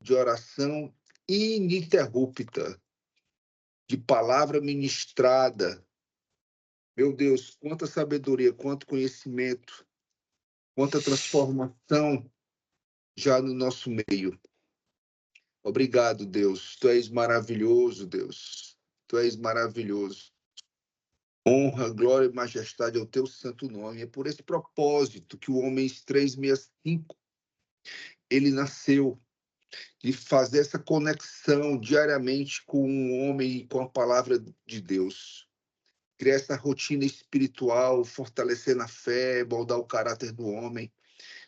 de oração ininterrupta, de palavra ministrada. Meu Deus, quanta sabedoria, quanto conhecimento, quanta transformação já no nosso meio. Obrigado, Deus. Tu és maravilhoso, Deus. Tu és maravilhoso. Honra, glória e majestade ao teu santo nome. É por esse propósito que o Homens 365, ele nasceu, de fazer essa conexão diariamente com o homem e com a palavra de Deus. Criar essa rotina espiritual, fortalecer na fé, moldar o caráter do homem.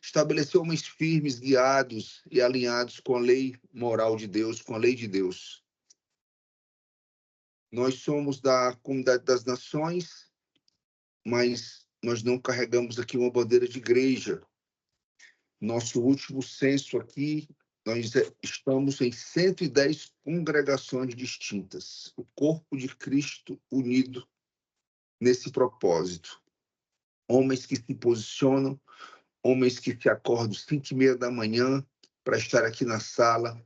Estabelecer homens firmes, guiados e alinhados com a lei moral de Deus, com a lei de Deus. Nós somos da comunidade das nações, mas nós não carregamos aqui uma bandeira de igreja. Nosso último censo aqui, nós estamos em 110 congregações distintas. O corpo de Cristo unido nesse propósito. Homens que se posicionam, homens que se acordam às 5h30 da manhã para estar aqui na sala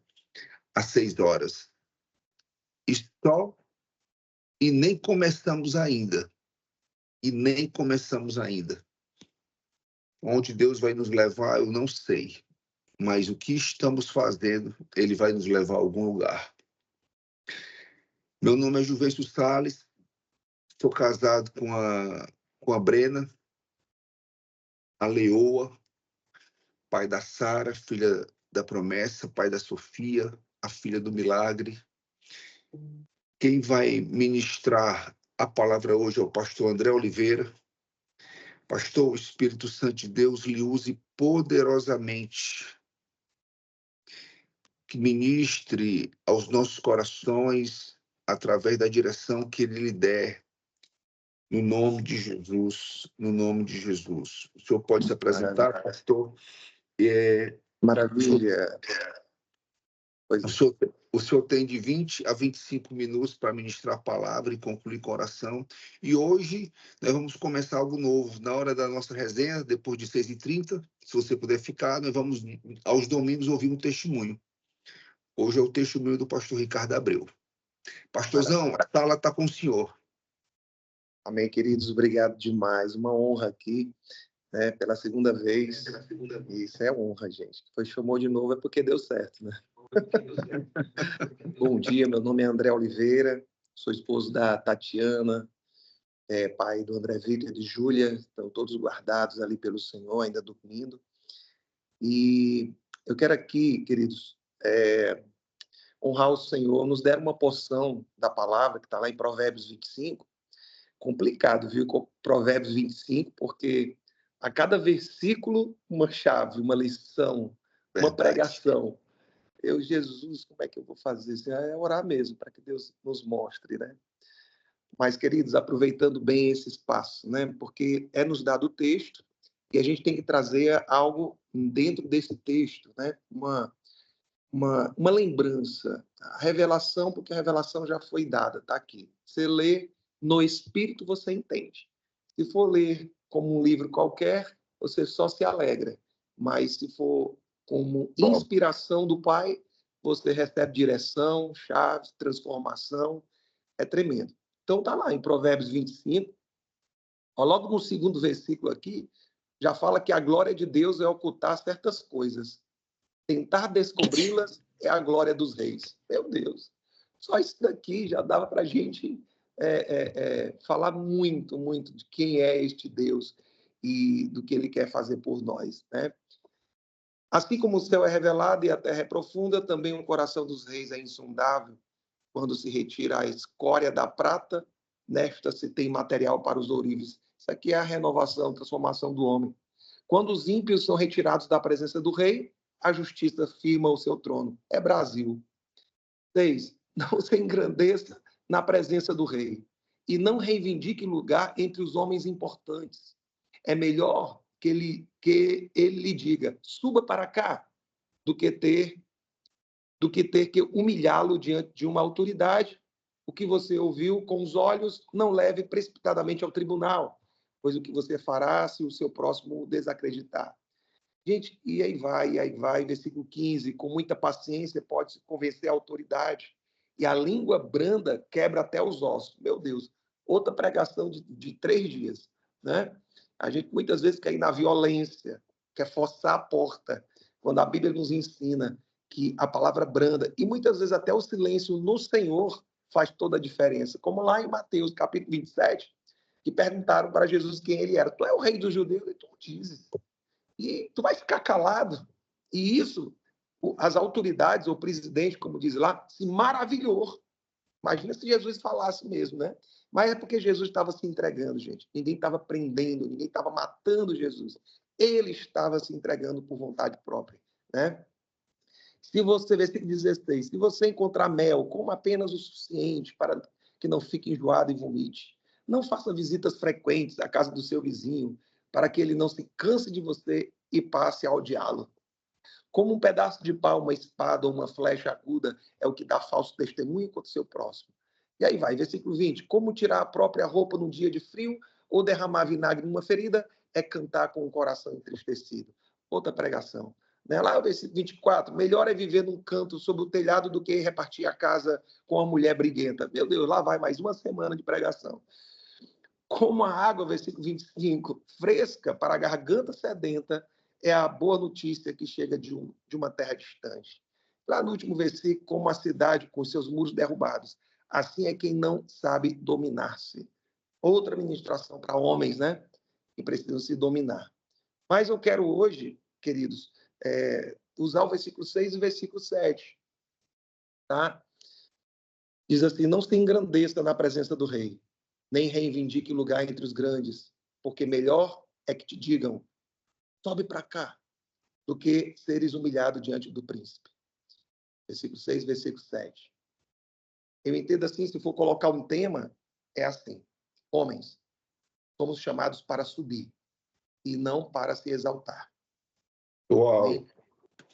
às 6 horas. E nem começamos ainda. Onde Deus vai nos levar, eu não sei. Mas o que estamos fazendo, Ele vai nos levar a algum lugar. Meu nome é Juvencio Salles, sou casado com a Brena, a Leoa, pai da Sara, filha da promessa, pai da Sofia, a filha do milagre. Quem vai ministrar a palavra hoje é o pastor André Oliveira. Pastor, o Espírito Santo de Deus lhe use poderosamente, que ministre aos nossos corações através da direção que Ele lhe der, no nome de Jesus, no nome de Jesus. O senhor pode se apresentar, pastor? Maravilha. O senhor tem de 20 a 25 minutos para ministrar a palavra e concluir com oração. E hoje nós vamos começar algo novo. Na hora da nossa resenha, depois de 6h30, se você puder ficar, nós vamos, aos domingos, ouvir um testemunho. Hoje é o testemunho do pastor Ricardo Abreu. Pastorzão, a sala está com o senhor. Amém, queridos. Obrigado demais. Uma honra aqui, né, pela segunda vez. Isso é honra, gente. Foi chamou de novo é porque deu certo, né? Bom dia, meu nome é André Oliveira, sou esposo da Tatiana, pai do André Vitor e de Júlia, estão todos guardados ali pelo Senhor, ainda dormindo. E eu quero aqui, queridos, honrar o Senhor, nos deram uma porção da palavra, que está lá em Provérbios 25, complicado, viu, com Provérbios 25, porque a cada versículo, uma chave, uma lição, uma pregação. Jesus, como é que eu vou fazer isso? É orar mesmo, para que Deus nos mostre, né? Mas, queridos, aproveitando bem esse espaço, né? Porque é nos dado o texto e a gente tem que trazer algo dentro desse texto, né? Uma lembrança, a revelação, porque a revelação já foi dada, está aqui. Você lê no Espírito, você entende. Se for ler como um livro qualquer, você só se alegra. Mas se for como inspiração do Pai, você recebe direção, chaves, transformação. É tremendo. Então está lá em Provérbios 25, logo no segundo versículo aqui, já fala que a glória de Deus é ocultar certas coisas. Tentar descobri-las é a glória dos reis. Meu Deus, só isso daqui já dava para a gente falar muito, muito de quem é este Deus e do que Ele quer fazer por nós, né? Assim como o céu é revelado e a terra é profunda, também o coração dos reis é insondável. Quando se retira a escória da prata, nesta se tem material para os ourives. Isso aqui é a renovação, a transformação do homem. Quando os ímpios são retirados da presença do rei, a justiça firma o seu trono. É Brasil. 6. Não se engrandeça na presença do rei e não reivindique lugar entre os homens importantes. É melhor que ele lhe diga, suba para cá, do que ter que humilhá-lo diante de uma autoridade. O que você ouviu com os olhos, não leve precipitadamente ao tribunal, pois o que você fará se o seu próximo o desacreditar? Gente, e aí vai, versículo 15, com muita paciência pode se convencer a autoridade, e a língua branda quebra até os ossos. Meu Deus, outra pregação de 3 dias, né? A gente muitas vezes quer ir na violência, quer forçar a porta, quando a Bíblia nos ensina que a palavra branda, e muitas vezes até o silêncio no Senhor faz toda a diferença, como lá em Mateus, capítulo 27, que perguntaram para Jesus quem ele era. Tu é o rei dos judeus? E tu dizes. E tu vai ficar calado. E isso, as autoridades, ou o presidente, como diz lá, se maravilhou. Imagina se Jesus falasse mesmo, né? Mas é porque Jesus estava se entregando, gente. Ninguém estava prendendo, ninguém estava matando Jesus. Ele estava se entregando por vontade própria, né? Se você, versículo 16, se você encontrar mel, coma apenas o suficiente para que não fique enjoado e vomite. Não faça visitas frequentes à casa do seu vizinho, para que ele não se canse de você e passe a odiá-lo. Como um pedaço de pau, uma espada ou uma flecha aguda é o que dá falso testemunho contra o seu próximo. E aí vai, versículo 20. Como tirar a própria roupa num dia de frio ou derramar vinagre numa ferida é cantar com o coração entristecido. Outra pregação. Né? Lá o versículo 24. Melhor é viver num canto sob o telhado do que repartir a casa com a mulher briguenta. Meu Deus, lá vai mais uma semana de pregação. Como a água, versículo 25, fresca para a garganta sedenta, é a boa notícia que chega de uma terra distante. Lá no último versículo, como a cidade com seus muros derrubados. Assim é quem não sabe dominar-se. Outra ministração para homens, né? Que precisam se dominar. Mas eu quero hoje, queridos, usar o versículo 6 e o versículo 7. Tá? Diz assim, não se engrandeça na presença do rei, nem reivindique lugar entre os grandes, porque melhor é que te digam, sobe para cá, do que seres humilhado diante do príncipe. Versículo 6, versículo 7. Eu entendo assim, se for colocar um tema, é assim. Homens, somos chamados para subir e não para se exaltar. Uau.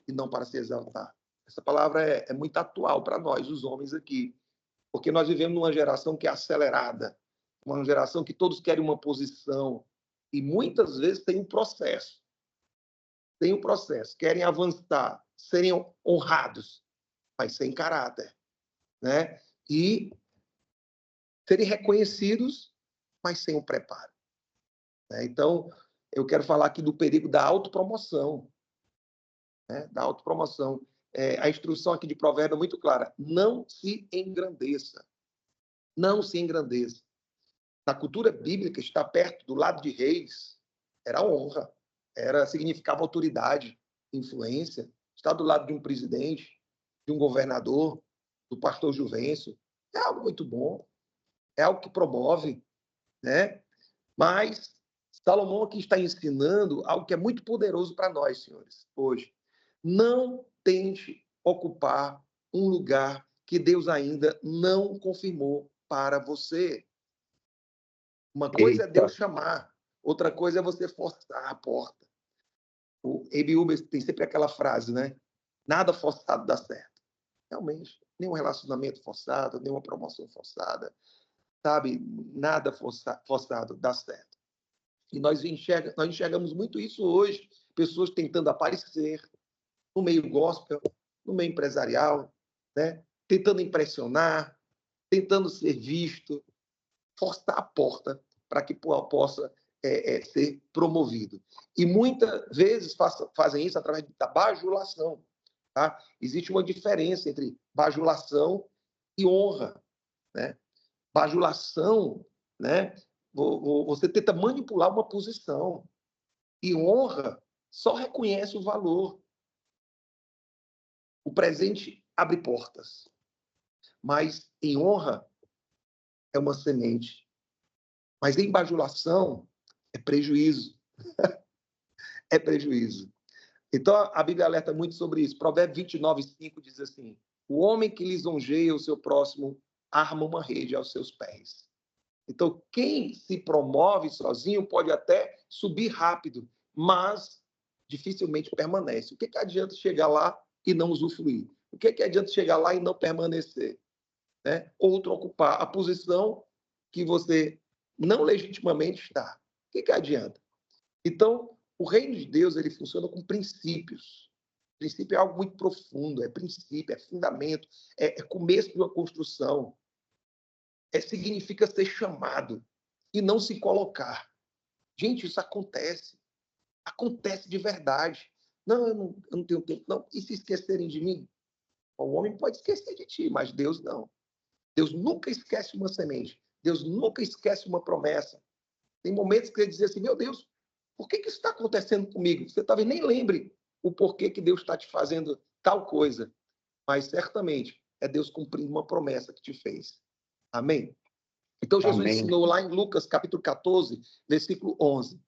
E não para se exaltar. Essa palavra é muito atual para nós, os homens aqui, porque nós vivemos numa geração que é acelerada, uma geração que todos querem uma posição, e muitas vezes tem um processo. Querem avançar, serem honrados, mas sem caráter, né? E serem reconhecidos, mas sem o preparo. Né? Então, eu quero falar aqui do perigo da autopromoção, né? Da autopromoção. A instrução aqui de Provérbio é muito clara: não se engrandeça. Não se engrandeça. Na cultura bíblica, estar perto do lado de reis era honra, significava autoridade, influência. Estar do lado de um presidente, de um governador, do pastor Juvencio, é algo muito bom, é algo que promove, né? Mas Salomão aqui está ensinando algo que é muito poderoso para nós, senhores, hoje. Não tente ocupar um lugar que Deus ainda não confirmou para você. Uma coisa é Eita. Deus chamar, outra coisa é você forçar a porta. O Abe Uber tem sempre aquela frase, né? Nada forçado dá certo. Realmente, nenhum relacionamento forçado, nenhuma promoção forçada, sabe? Nada forçado dá certo. E nós enxergamos muito isso hoje, pessoas tentando aparecer no meio gospel, no meio empresarial, né? Tentando impressionar, tentando ser visto, forçar a porta para que possa ser promovido. E muitas vezes fazem isso através da bajulação. Tá? Existe uma diferença entre bajulação e honra. Né? Bajulação, né? Você tenta manipular uma posição. E honra só reconhece o valor. O presente abre portas. Mas em honra é uma semente. Mas em bajulação é prejuízo. É prejuízo. Então, a Bíblia alerta muito sobre isso. Provérbios 29:5 diz assim: o homem que lisonjeia o seu próximo arma uma rede aos seus pés. Então, quem se promove sozinho pode até subir rápido, mas dificilmente permanece. O que adianta chegar lá e não usufruir? O que adianta chegar lá e não permanecer? Né? Outro ocupar a posição que você não legitimamente está. O que adianta? Então, O reino de Deus, ele funciona com princípios. Princípio é algo muito profundo, é princípio, é fundamento, é começo de uma construção. Significa ser chamado e não se colocar. Gente, isso acontece. Acontece de verdade. Não, eu não tenho tempo, não. E se esquecerem de mim? O homem pode esquecer de ti, mas Deus não. Deus nunca esquece uma semente. Deus nunca esquece uma promessa. Tem momentos que ele diz assim, meu Deus, por que isso está acontecendo comigo? Você talvez nem lembre o porquê que Deus está te fazendo tal coisa. Mas certamente é Deus cumprindo uma promessa que te fez. Amém? Então Jesus Amém. ensinou lá em Lucas capítulo 14, versículo 11.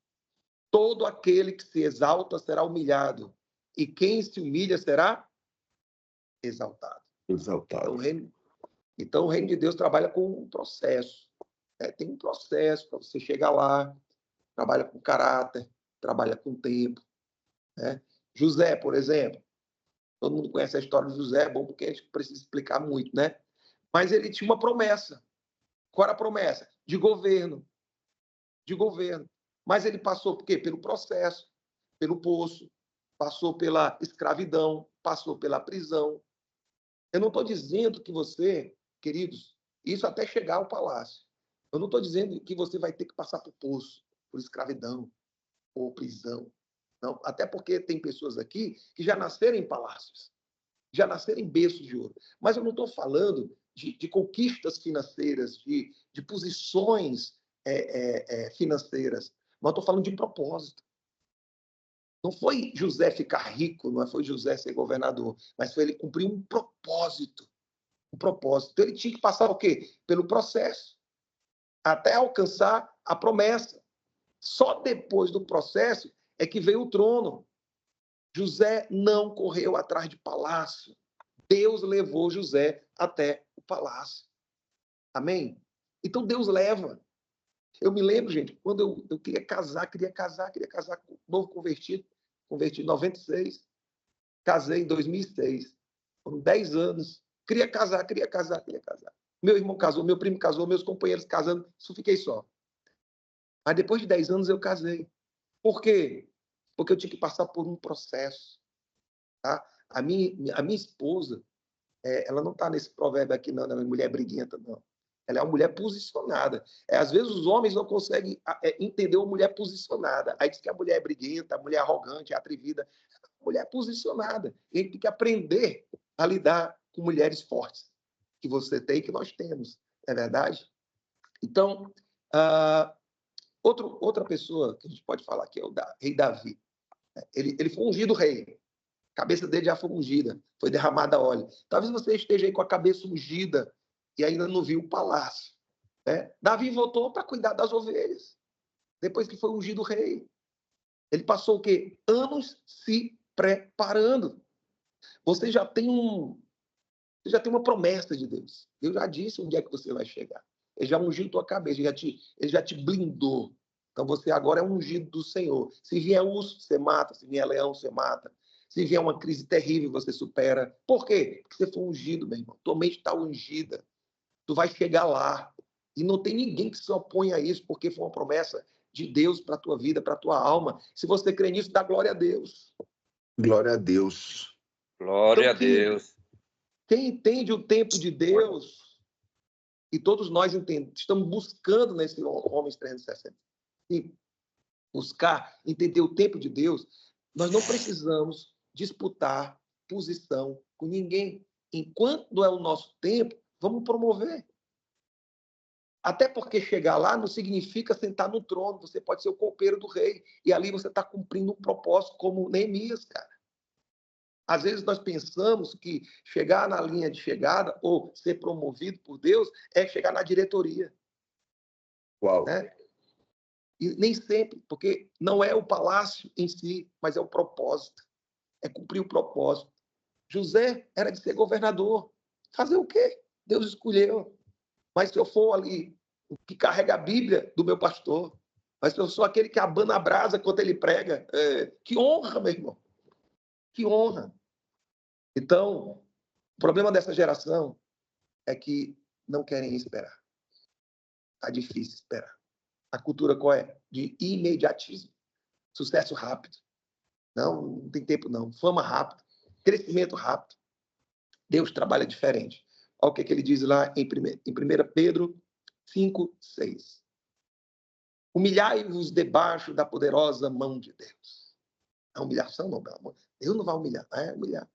Todo aquele que se exalta será humilhado, e quem se humilha será exaltado. Exaltado. Então, o reino de Deus trabalha com um processo. Tem um processo para você chegar lá, trabalha com caráter, trabalha com tempo. Né? José, por exemplo, todo mundo conhece a história de José, é bom porque a gente precisa explicar muito, né? Mas ele tinha uma promessa. Qual era a promessa? De governo. De governo. Mas ele passou por quê? Pelo processo, pelo poço, passou pela escravidão, passou pela prisão. Eu não estou dizendo que você, queridos, isso até chegar ao palácio. Eu não estou dizendo que você vai ter que passar por poço, por escravidão ou prisão. Não, até porque tem pessoas aqui que já nasceram em palácios, já nasceram em berços de ouro. Mas eu não estou falando de conquistas financeiras, de posições financeiras, mas estou falando de propósito. Não foi José ficar rico, não foi José ser governador, mas foi ele cumprir um propósito. Um propósito. Então ele tinha que passar o quê? Pelo processo, até alcançar a promessa. Só depois do processo é que veio o trono. José não correu atrás de palácio. Deus levou José até o palácio. Amém? Então Deus leva. Eu me lembro, gente, quando eu queria casar com novo convertido em 96, casei em 2006. Foram 10 anos. Queria casar. Meu irmão casou, meu primo casou, meus companheiros casando, só fiquei só. Mas depois de 10 anos eu casei. Por quê? Porque eu tinha que passar por um processo. Tá? A minha esposa, ela não está nesse provérbio aqui, não, ela é mulher briguenta, não. Ela é uma mulher posicionada. Às vezes os homens não conseguem entender uma mulher posicionada. Aí diz que a mulher é briguenta, a mulher é arrogante, é atrevida. A mulher é posicionada. E a gente tem que aprender a lidar com mulheres fortes, que você tem e que nós temos. Não é verdade? Então, outra pessoa que a gente pode falar aqui é o rei Davi. Ele foi ungido rei. A cabeça dele já foi ungida, foi derramada óleo. Talvez você esteja aí com a cabeça ungida e ainda não viu o palácio. Né? Davi voltou para cuidar das ovelhas, depois que foi ungido rei. Ele passou o quê? Anos se preparando. Você já tem uma promessa de Deus. Deus já disse onde é que você vai chegar. Ele já ungiu tua cabeça, ele já te blindou. Então você agora é ungido do Senhor. Se vier urso, você mata. Se vier leão, você mata. Se vier uma crise terrível, você supera. Por quê? Porque você foi ungido, meu irmão. Tua mente está ungida. Tu vai chegar lá. E não tem ninguém que se oponha a isso, porque foi uma promessa de Deus para a tua vida, para a tua alma. Se você crê nisso, dá glória a Deus. Glória a Deus. Glória a Deus. Quem entende o tempo de Deus, e todos nós estamos buscando nesse Homens 360, e buscar entender o tempo de Deus, nós não precisamos disputar posição com ninguém. Enquanto é o nosso tempo, vamos promover. Até porque chegar lá não significa sentar no trono, você pode ser o copeiro do rei, e ali você está cumprindo um propósito como Neemias, cara. Às vezes nós pensamos que chegar na linha de chegada ou ser promovido por Deus é chegar na diretoria. Uau. Né? E nem sempre, porque não é o palácio em si, mas é o propósito. É cumprir o propósito. José era de ser governador. Fazer o quê? Deus escolheu. Mas se eu for ali, o que carrega a Bíblia do meu pastor, mas se eu sou aquele que abana a brasa quando ele prega, que honra, meu irmão. Que honra. Então, o problema dessa geração é que não querem esperar. Está difícil esperar. A cultura qual é? De imediatismo. sucesso rápido. Não tem tempo não. Fama rápida, crescimento rápido. Deus trabalha diferente. Olha o que ele diz lá em 1 Pedro 5:6. Humilhai-vos debaixo da poderosa mão de Deus. A humilhação não, meu amor. Deus não vai humilhar, é humilhar.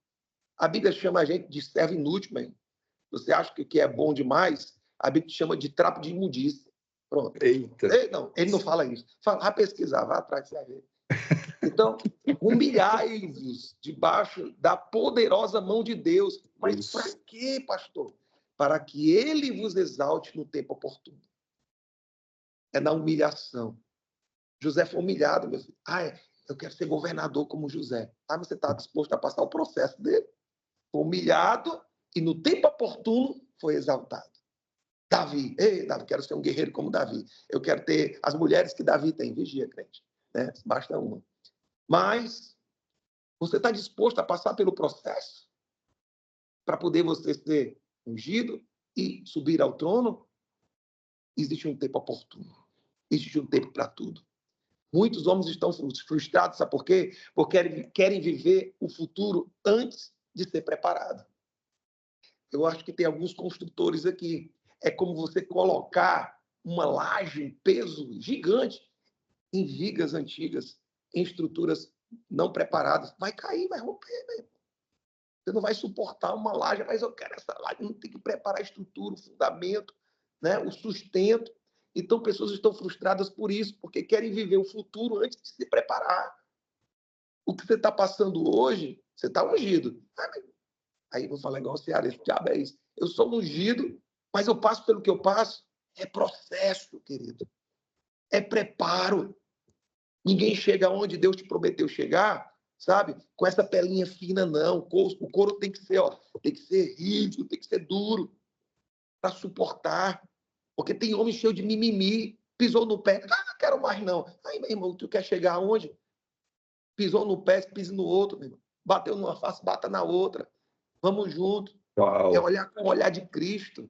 A Bíblia chama a gente de servo inútil, mesmo. Você acha que o que é bom demais, a Bíblia chama de trapo de imundícia. Pronto. Eita. Ele não fala isso. Vai pesquisar, vai atrás, você vai ver. Então, humilhai-vos debaixo da poderosa mão de Deus. Mas para quê, pastor? Para que ele vos exalte no tempo oportuno. É na humilhação. José foi humilhado, meu filho. Eu quero ser governador como José. Você está disposto a passar o processo dele? Foi humilhado e no tempo oportuno foi exaltado. Davi, quero ser um guerreiro como Davi. Eu quero ter as mulheres que Davi tem. Vigia, crente. Né? Basta uma. Mas você está disposto a passar pelo processo para poder você ser ungido e subir ao trono? Existe um tempo oportuno. Existe um tempo para tudo. Muitos homens estão frustrados, sabe por quê? Porque querem viver o futuro antes de ser preparado. Eu acho que tem alguns construtores aqui. É como você colocar uma laje, um peso gigante em vigas antigas, em estruturas não preparadas. Vai cair, vai romper, né? Você não vai suportar uma laje, mas eu quero essa laje, não tem que preparar a estrutura, o fundamento, né? O sustento. Então, pessoas estão frustradas por isso, porque querem viver o futuro antes de se preparar. O que você está passando hoje, você está ungido. Aí vou falar igual o Ceará, esse diabo é isso. Eu sou ungido, mas eu passo pelo que eu passo. É processo, querido. É preparo. Ninguém chega onde Deus te prometeu chegar, sabe? Com essa pelinha fina, não. O couro tem que ser, tem que ser rígido, tem que ser duro para suportar. Porque tem homem cheio de mimimi, pisou no pé, não quero mais não. Aí, meu irmão, tu quer chegar aonde? Pisou no pé, pisa no outro, meu irmão. Bateu numa face, bata na outra. Vamos junto. Uau. É olhar com o olhar de Cristo.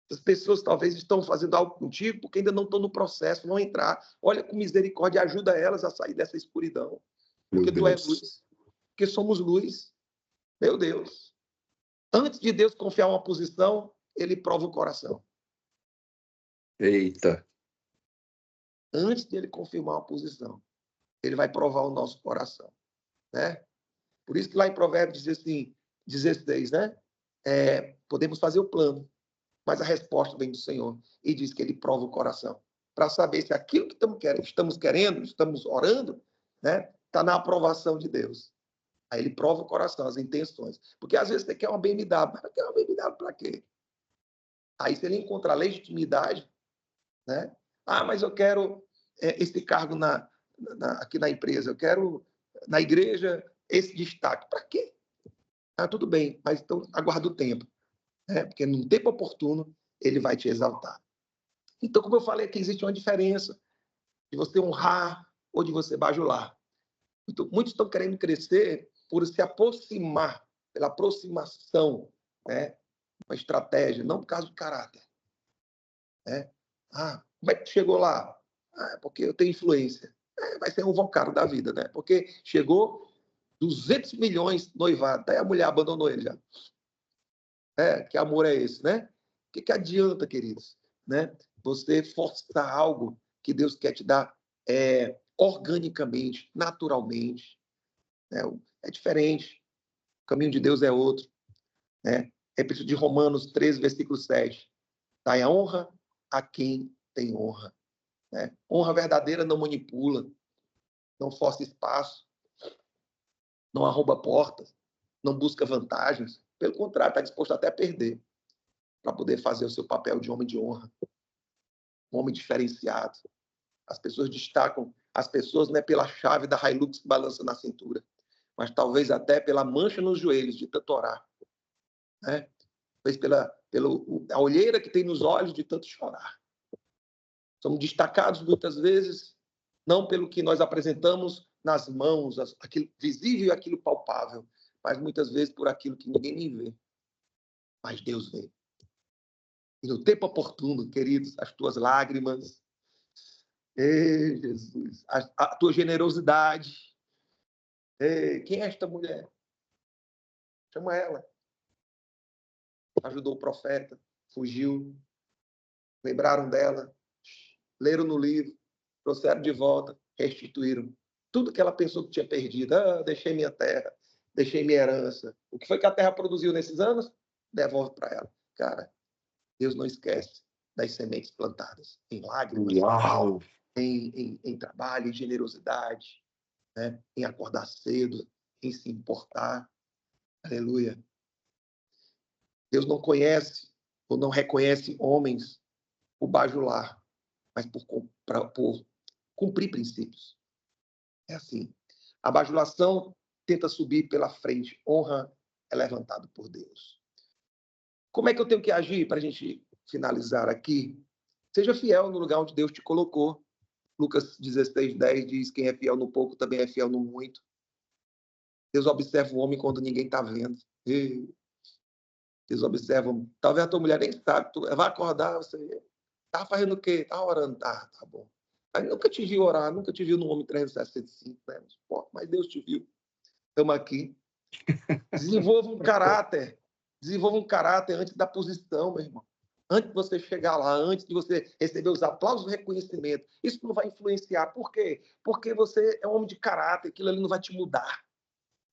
As pessoas talvez estão fazendo algo contigo porque ainda não estão no processo, vão entrar. Olha com misericórdia, ajuda elas a sair dessa escuridão. Porque tu és luz. Porque somos luz. Meu Deus. Antes de Deus confiar uma posição, ele prova o coração. Eita. Antes de ele confirmar uma posição, ele vai provar o nosso coração. Né? Por isso que lá em Provérbios diz assim, 16, né? Podemos fazer o plano, mas a resposta vem do Senhor. E diz que ele prova o coração. Para saber se aquilo que estamos querendo, estamos orando, né? Está na aprovação de Deus. Aí ele prova o coração, as intenções. Porque às vezes você quer uma BMW. Mas quer uma BMW para quê? Aí se ele encontrar legitimidade, né? Mas eu quero esse cargo aqui na empresa. Eu quero, na igreja, esse destaque. Para quê? Tudo bem, mas então aguarda o tempo. Porque no tempo oportuno, ele vai te exaltar. Então, como eu falei aqui, existe uma diferença de você honrar ou de você bajular. Então, muitos estão querendo crescer por se aproximar, pela aproximação, né? Uma estratégia, não por causa do caráter. Né? Como é que chegou lá? Porque eu tenho influência. Vai ser um invocado da vida, né? Porque chegou 200 milhões noivado, até a mulher abandonou ele já. Que amor é esse, né? O que adianta, queridos? Né? Você forçar algo que Deus quer te dar organicamente, naturalmente. Né? É diferente. O caminho de Deus é outro. Né? Repito de Romanos 13, versículo 7. Dai a honra a quem tem honra. Né? Honra verdadeira não manipula, não força espaço, não arromba portas, não busca vantagens. Pelo contrário, está disposto até a perder para poder fazer o seu papel de homem de honra. Um homem diferenciado. As pessoas destacam as pessoas não é pela chave da Hilux que balança na cintura, mas talvez até pela mancha nos joelhos de tanto orar. Né? Talvez pela olheira que tem nos olhos de tanto chorar. Somos destacados muitas vezes não pelo que nós apresentamos nas mãos, aquilo visível e aquilo palpável, mas muitas vezes por aquilo que ninguém nem vê. Mas Deus vê. E no tempo oportuno, queridos, as tuas lágrimas, Ei, Jesus. A tua generosidade. Ei, quem é esta mulher? Chama ela. Ajudou o profeta, fugiu. Lembraram dela, leram no livro, trouxeram de volta, restituíram tudo que ela pensou que tinha perdido. Deixei minha terra, deixei minha herança. O que foi que a terra produziu nesses anos? Devolve para ela. Cara, Deus não esquece das sementes plantadas em lágrimas, Uau! em trabalho, em generosidade, né? Em acordar cedo, em se importar. Aleluia. Deus não conhece ou não reconhece homens por bajular, mas por cumprir princípios. É assim. A bajulação tenta subir pela frente. Honra é levantado por Deus. Como é que eu tenho que agir para a gente finalizar aqui? Seja fiel no lugar onde Deus te colocou. Lucas 16:10 diz: quem é fiel no pouco também é fiel no muito. Deus observa o homem quando ninguém está vendo. Deus observa. Talvez a tua mulher nem sabe. Tu vai acordar, você tá fazendo o quê? Tá orando. Tá bom. Mas nunca te viu orar, nunca te viu no homem 365, né? Mas Deus te viu. Estamos aqui. Desenvolva um caráter. Desenvolva um caráter antes da posição, meu irmão. Antes de você chegar lá, antes de você receber os aplausos e reconhecimento. Isso não vai influenciar. Por quê? Porque você é um homem de caráter. Aquilo ali não vai te mudar,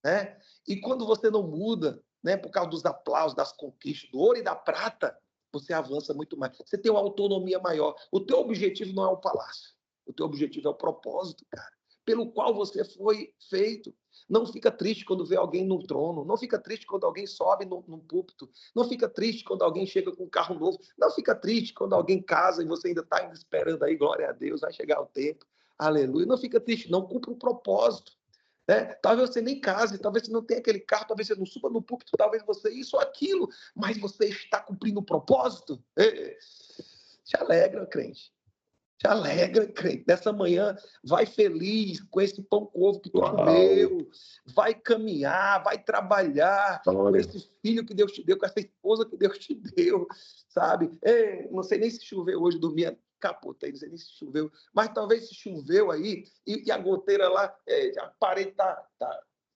né? E quando você não muda, né, por causa dos aplausos, das conquistas, do ouro e da prata, você avança muito mais. Você tem uma autonomia maior. O teu objetivo não é o palácio. O teu objetivo é o propósito, cara, pelo qual você foi feito. Não fica triste quando vê alguém no trono. Não fica triste quando alguém sobe num púlpito. Não fica triste quando alguém chega com um carro novo. Não fica triste quando alguém casa e você ainda está esperando aí, glória a Deus, vai chegar o tempo. Aleluia. Não fica triste, não. Cumpre um propósito. Né? Talvez você nem case, talvez você não tenha aquele carro, talvez você não suba no púlpito, talvez você isso ou aquilo, mas você está cumprindo o propósito. Te alegra, crente. Te alegra, crente. Nessa manhã, vai feliz com esse pão com ovo que tu comeu. Vai caminhar, vai trabalhar com esse filho que Deus te deu, com essa esposa que Deus te deu, sabe? Não sei nem se choveu hoje, dormia capota, não sei nem se choveu, mas talvez se choveu aí e a goteira lá, a parede tá.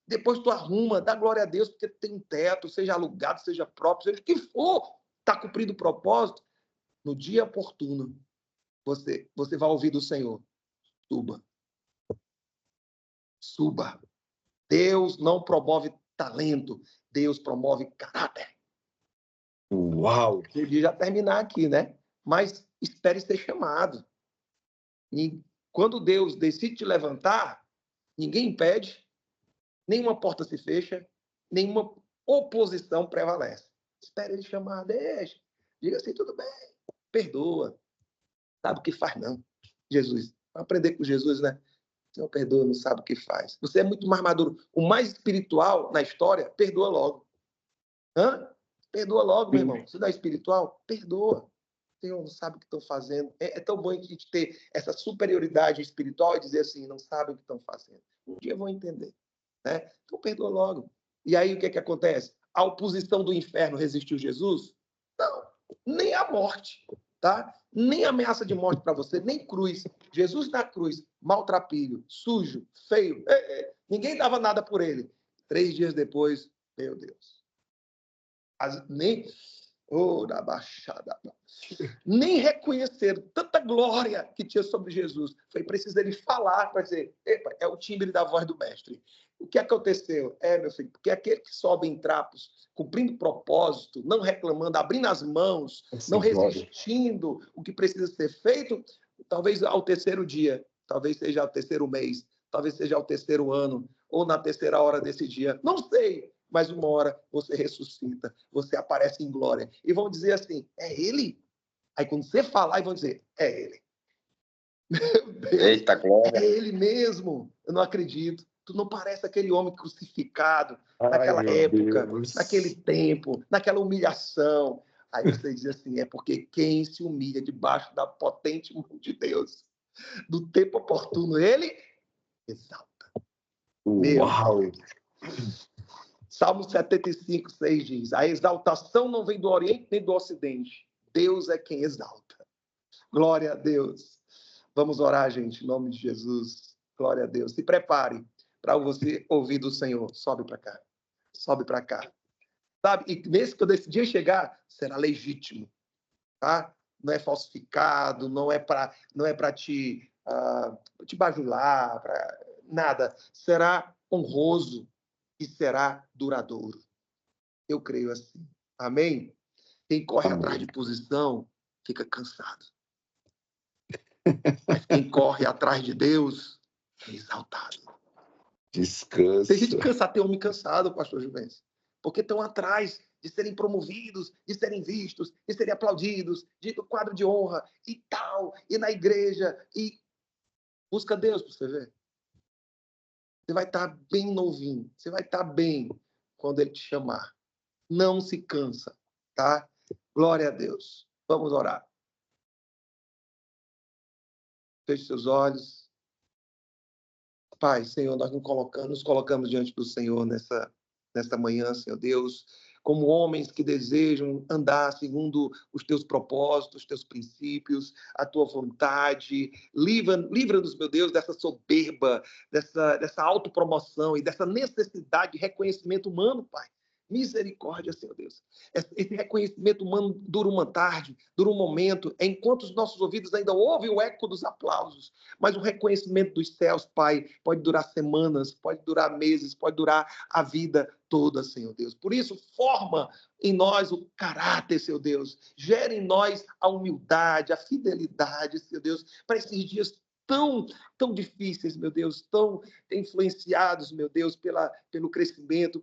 Depois tu arruma, dá glória a Deus, porque tem um teto, seja alugado, seja próprio, seja o que for, tá cumprindo o propósito. No dia oportuno, você vai ouvir do Senhor. Suba. Deus não promove talento, Deus promove caráter. Uau! Podia já terminar aqui, né? Mas espere ser chamado. E quando Deus decide te levantar, ninguém impede, nenhuma porta se fecha, nenhuma oposição prevalece. Espere ele chamar, deixa. Diga assim, tudo bem, perdoa. Sabe o que faz, não. Jesus, vai aprender com Jesus, né? Não perdoa, não sabe o que faz. Você é muito mais maduro. O mais espiritual na história, perdoa logo. Perdoa logo, meu irmão. Você não é espiritual? Perdoa. Senhor, não sabe o que estão fazendo. É tão bom a gente ter essa superioridade espiritual e dizer assim, não sabe o que estão fazendo. Um dia vão entender. Né? Então, perdoa logo. E aí, o que acontece? A oposição do inferno resistiu Jesus? Não, nem a morte. Tá? Nem ameaça de morte para você, nem cruz. Jesus na cruz, maltrapilho, sujo, feio. Ninguém dava nada por ele. 3 dias depois, meu Deus. Da baixada. Nem reconheceram tanta glória que tinha sobre Jesus. Foi preciso ele falar para dizer, epa, é o timbre da voz do mestre. O que aconteceu? Meu filho, porque aquele que sobe em trapos, cumprindo propósito, não reclamando, abrindo as mãos, não resistindo o que precisa ser feito, talvez ao terceiro dia, talvez seja ao terceiro mês, talvez seja ao terceiro ano, ou na terceira hora desse dia, não sei, mas uma hora você ressuscita, você aparece em glória. E vão dizer assim, é ele? Aí quando você falar, vão dizer, é ele. Meu Deus, eita, glória. É ele mesmo. Eu não acredito. Tu não parece aquele homem crucificado naquela época, Deus. naquele tempo, naquela humilhação. Aí você diz assim, é porque quem se humilha debaixo da potente mão de Deus, do tempo oportuno, ele exalta. Uau! Salmo 75:6 diz, a exaltação não vem do Oriente nem do Ocidente. Deus é quem exalta. Glória a Deus. Vamos orar, gente, em nome de Jesus. Glória a Deus. Se prepare para você ouvir do Senhor. Sobe para cá. Sobe para cá. Sabe? E mesmo que eu decidi chegar, será legítimo, tá? Não é falsificado, não é para te bajular, para nada. Será honroso e será duradouro. Eu creio assim. Amém? Quem corre atrás de posição fica cansado. Mas quem corre atrás de Deus é exaltado. Descansa. Tem gente cansada, tem homem cansado, pastor Juvencio, porque estão atrás de serem promovidos, de serem vistos, de serem aplaudidos, do quadro de honra e tal, e na igreja, e busca Deus para você ver. Você vai estar bem novinho, você vai estar bem quando Ele te chamar. Não se cansa, tá? Glória a Deus. Vamos orar. Feche seus olhos. Pai, Senhor, nós nos colocamos diante do Senhor nesta manhã, Senhor Deus, como homens que desejam andar segundo os teus propósitos, os teus princípios, a tua vontade. Livra-nos, meu Deus, dessa soberba, dessa autopromoção e dessa necessidade de reconhecimento humano, Pai. Misericórdia, Senhor Deus. Esse reconhecimento humano dura uma tarde, dura um momento, enquanto os nossos ouvidos ainda ouvem o eco dos aplausos. Mas o reconhecimento dos céus, Pai, pode durar semanas, pode durar meses, pode durar a vida toda, Senhor Deus. Por isso, forma em nós o caráter, Senhor Deus. Gera em nós a humildade, a fidelidade, Senhor Deus, para esses dias tão difíceis, meu Deus, tão influenciados, meu Deus, pelo crescimento.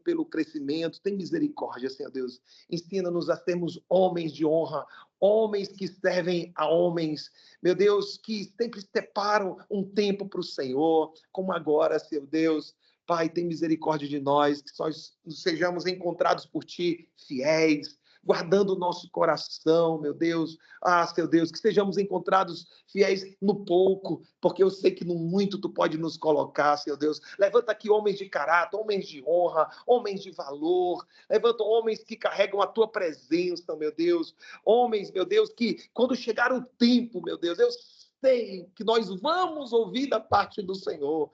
Tem misericórdia, Senhor Deus. Ensina-nos a sermos homens de honra, homens que servem a homens, meu Deus, que sempre separam um tempo para o Senhor, como agora, Senhor Deus. Pai, tem misericórdia de nós, que nós sejamos encontrados por Ti fiéis, guardando o nosso coração, meu Deus. Seu Deus, que sejamos encontrados fiéis no pouco, porque eu sei que no muito Tu pode nos colocar, Senhor Deus. Levanta aqui homens de caráter, homens de honra, homens de valor. Levanta homens que carregam a Tua presença, meu Deus. Homens, meu Deus, que quando chegar o tempo, meu Deus, eu sei que nós vamos ouvir da parte do Senhor.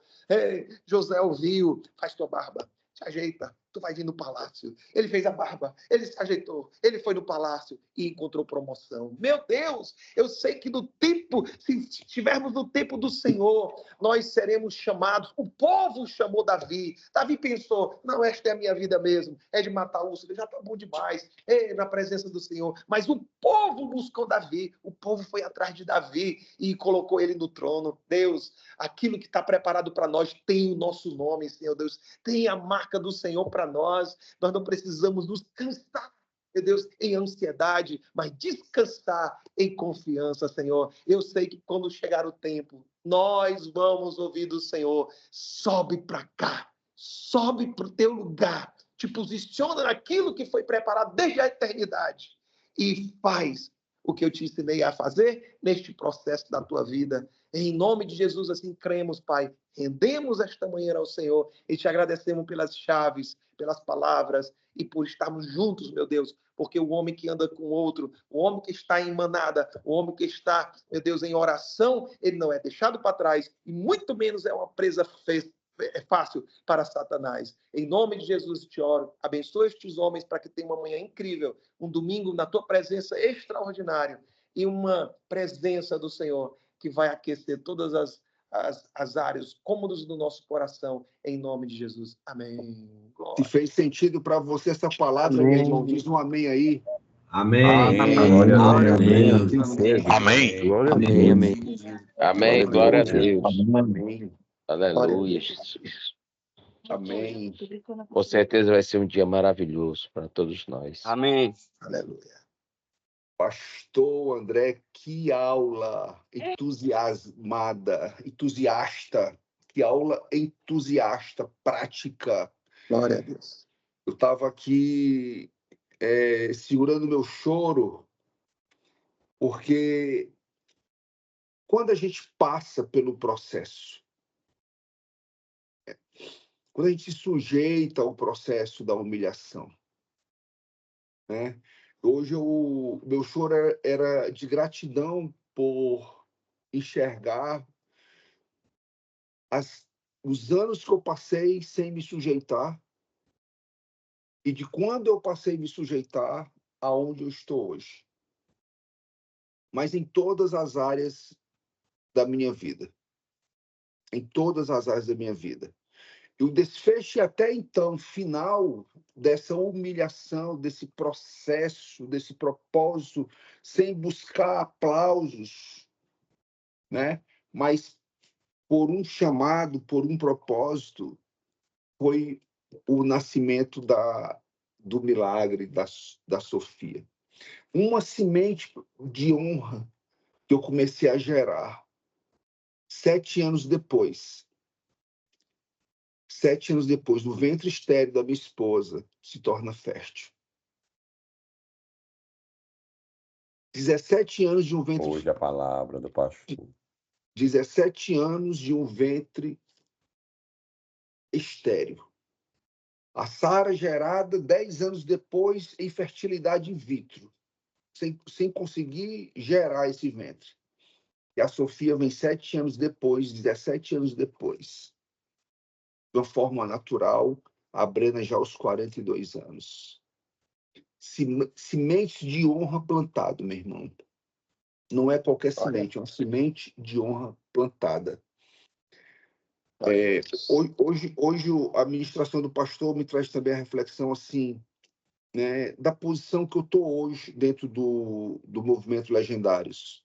José ouviu, faz tua barba, te ajeita, tu vai vir no palácio. Ele fez a barba, ele se ajeitou, ele foi no palácio e encontrou promoção. Meu Deus, eu sei que no tempo, se estivermos no tempo do Senhor, nós seremos chamados. O povo chamou Davi. Davi pensou, não, esta é a minha vida mesmo, é de matar urso, já está bom demais, na presença do Senhor. Mas o povo buscou Davi, o povo foi atrás de Davi e colocou ele no trono. Deus, aquilo que está preparado para nós tem o nosso nome, Senhor Deus, tem a marca do Senhor para nós não precisamos nos cansar, meu Deus, em ansiedade, mas descansar em confiança, Senhor. Eu sei que quando chegar o tempo, nós vamos ouvir do Senhor, sobe para cá, sobe para o teu lugar, te posiciona naquilo que foi preparado desde a eternidade e faz o que eu te ensinei a fazer neste processo da tua vida. Em nome de Jesus, assim cremos, Pai. Rendemos esta manhã ao Senhor e te agradecemos pelas chaves, pelas palavras e por estarmos juntos, meu Deus, porque o homem que anda com o outro, o homem que está em manada, o homem que está, meu Deus, em oração, ele não é deixado para trás e muito menos é uma presa fácil para Satanás. Em nome de Jesus te oro, abençoa estes homens para que tenham uma manhã incrível, um domingo na tua presença extraordinária e uma presença do Senhor que vai aquecer todas as áreas, cômodos do nosso coração, em nome de Jesus. Amém. Se fez sentido para você essa palavra, Amém. meu irmão, diz um amém aí. Amém. Amém. Glória a Glória a Deus. Deus. Assim seja. Amém. Glória a Amém. Deus. Amém. Glória a Deus. Deus. Amém. Aleluia. Amém. Com certeza vai ser um dia maravilhoso para todos nós. Amém. Aleluia. Pastor André, que aula entusiasta, que aula entusiasta, prática. Glória a Deus. Eu estava aqui segurando meu choro, porque quando a gente passa pelo processo, quando a gente se sujeita ao processo da humilhação, né? Hoje meu choro era de gratidão por enxergar os anos que eu passei sem me sujeitar e de quando eu passei a me sujeitar aonde eu estou hoje. Mas em todas as áreas da minha vida. Em todas as áreas da minha vida. E o desfecho até então, final dessa humilhação, desse processo, desse propósito, sem buscar aplausos, né? Mas por um chamado, por um propósito, foi o nascimento do milagre da Sofia. Uma semente de honra que eu comecei a gerar 7 anos depois. 7 anos depois, no ventre estéril da minha esposa, se torna fértil. 17 anos de um ventre... Hoje a palavra do pastor. 17 anos de um ventre estéril. A Sara gerada 10 anos depois em fertilidade in vitro, sem conseguir gerar esse ventre. E a Sofia vem 7 anos depois, 17 anos depois, de uma forma natural, a Brena já aos 42 anos. Semente de honra plantado, meu irmão. Não é qualquer semente, é uma semente de honra plantada. Hoje a ministração do pastor me traz também a reflexão assim, né, da posição que eu estou hoje dentro do movimento Legendários.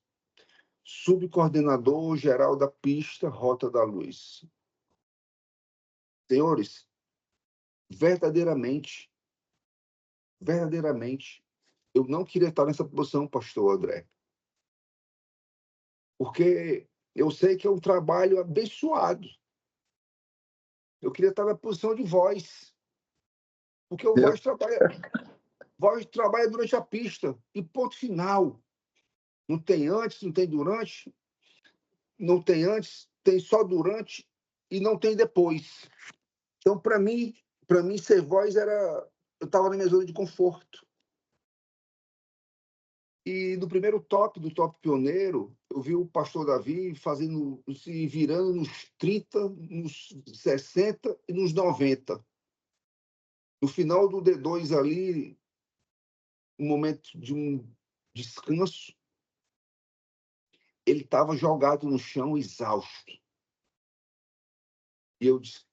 Subcoordenador geral da pista Rota da Luz. Senhores, verdadeiramente, eu não queria estar nessa posição, pastor André. Porque eu sei que é um trabalho abençoado. Eu queria estar na posição de voz. Porque o voz trabalha durante a pista. E ponto final. Não tem antes, não tem durante. Não tem antes, tem só durante e não tem depois. Então, para mim, ser voz era... Eu estava na minha zona de conforto. E no primeiro do top pioneiro, eu vi o pastor Davi se virando nos 30, nos 60 e nos 90. No final do D2 ali, um momento de um descanso, ele estava jogado no chão, exausto. E eu disse,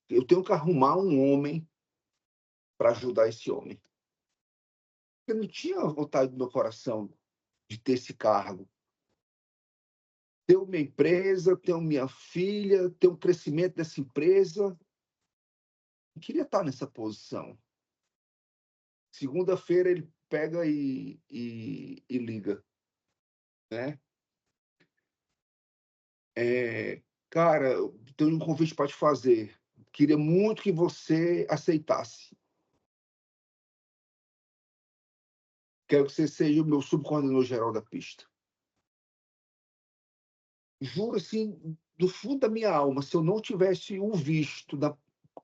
eu tenho que arrumar um homem para ajudar esse homem. Eu não tinha vontade do meu coração de ter esse cargo. Tenho minha empresa, tenho minha filha, tenho o crescimento dessa empresa. Eu queria estar nessa posição. Segunda-feira ele pega e liga, né? Cara, eu tenho um convite para te fazer. Queria muito que você aceitasse. Quero que você seja o meu subcoordenador geral da pista. Juro, assim, do fundo da minha alma, se eu não tivesse o visto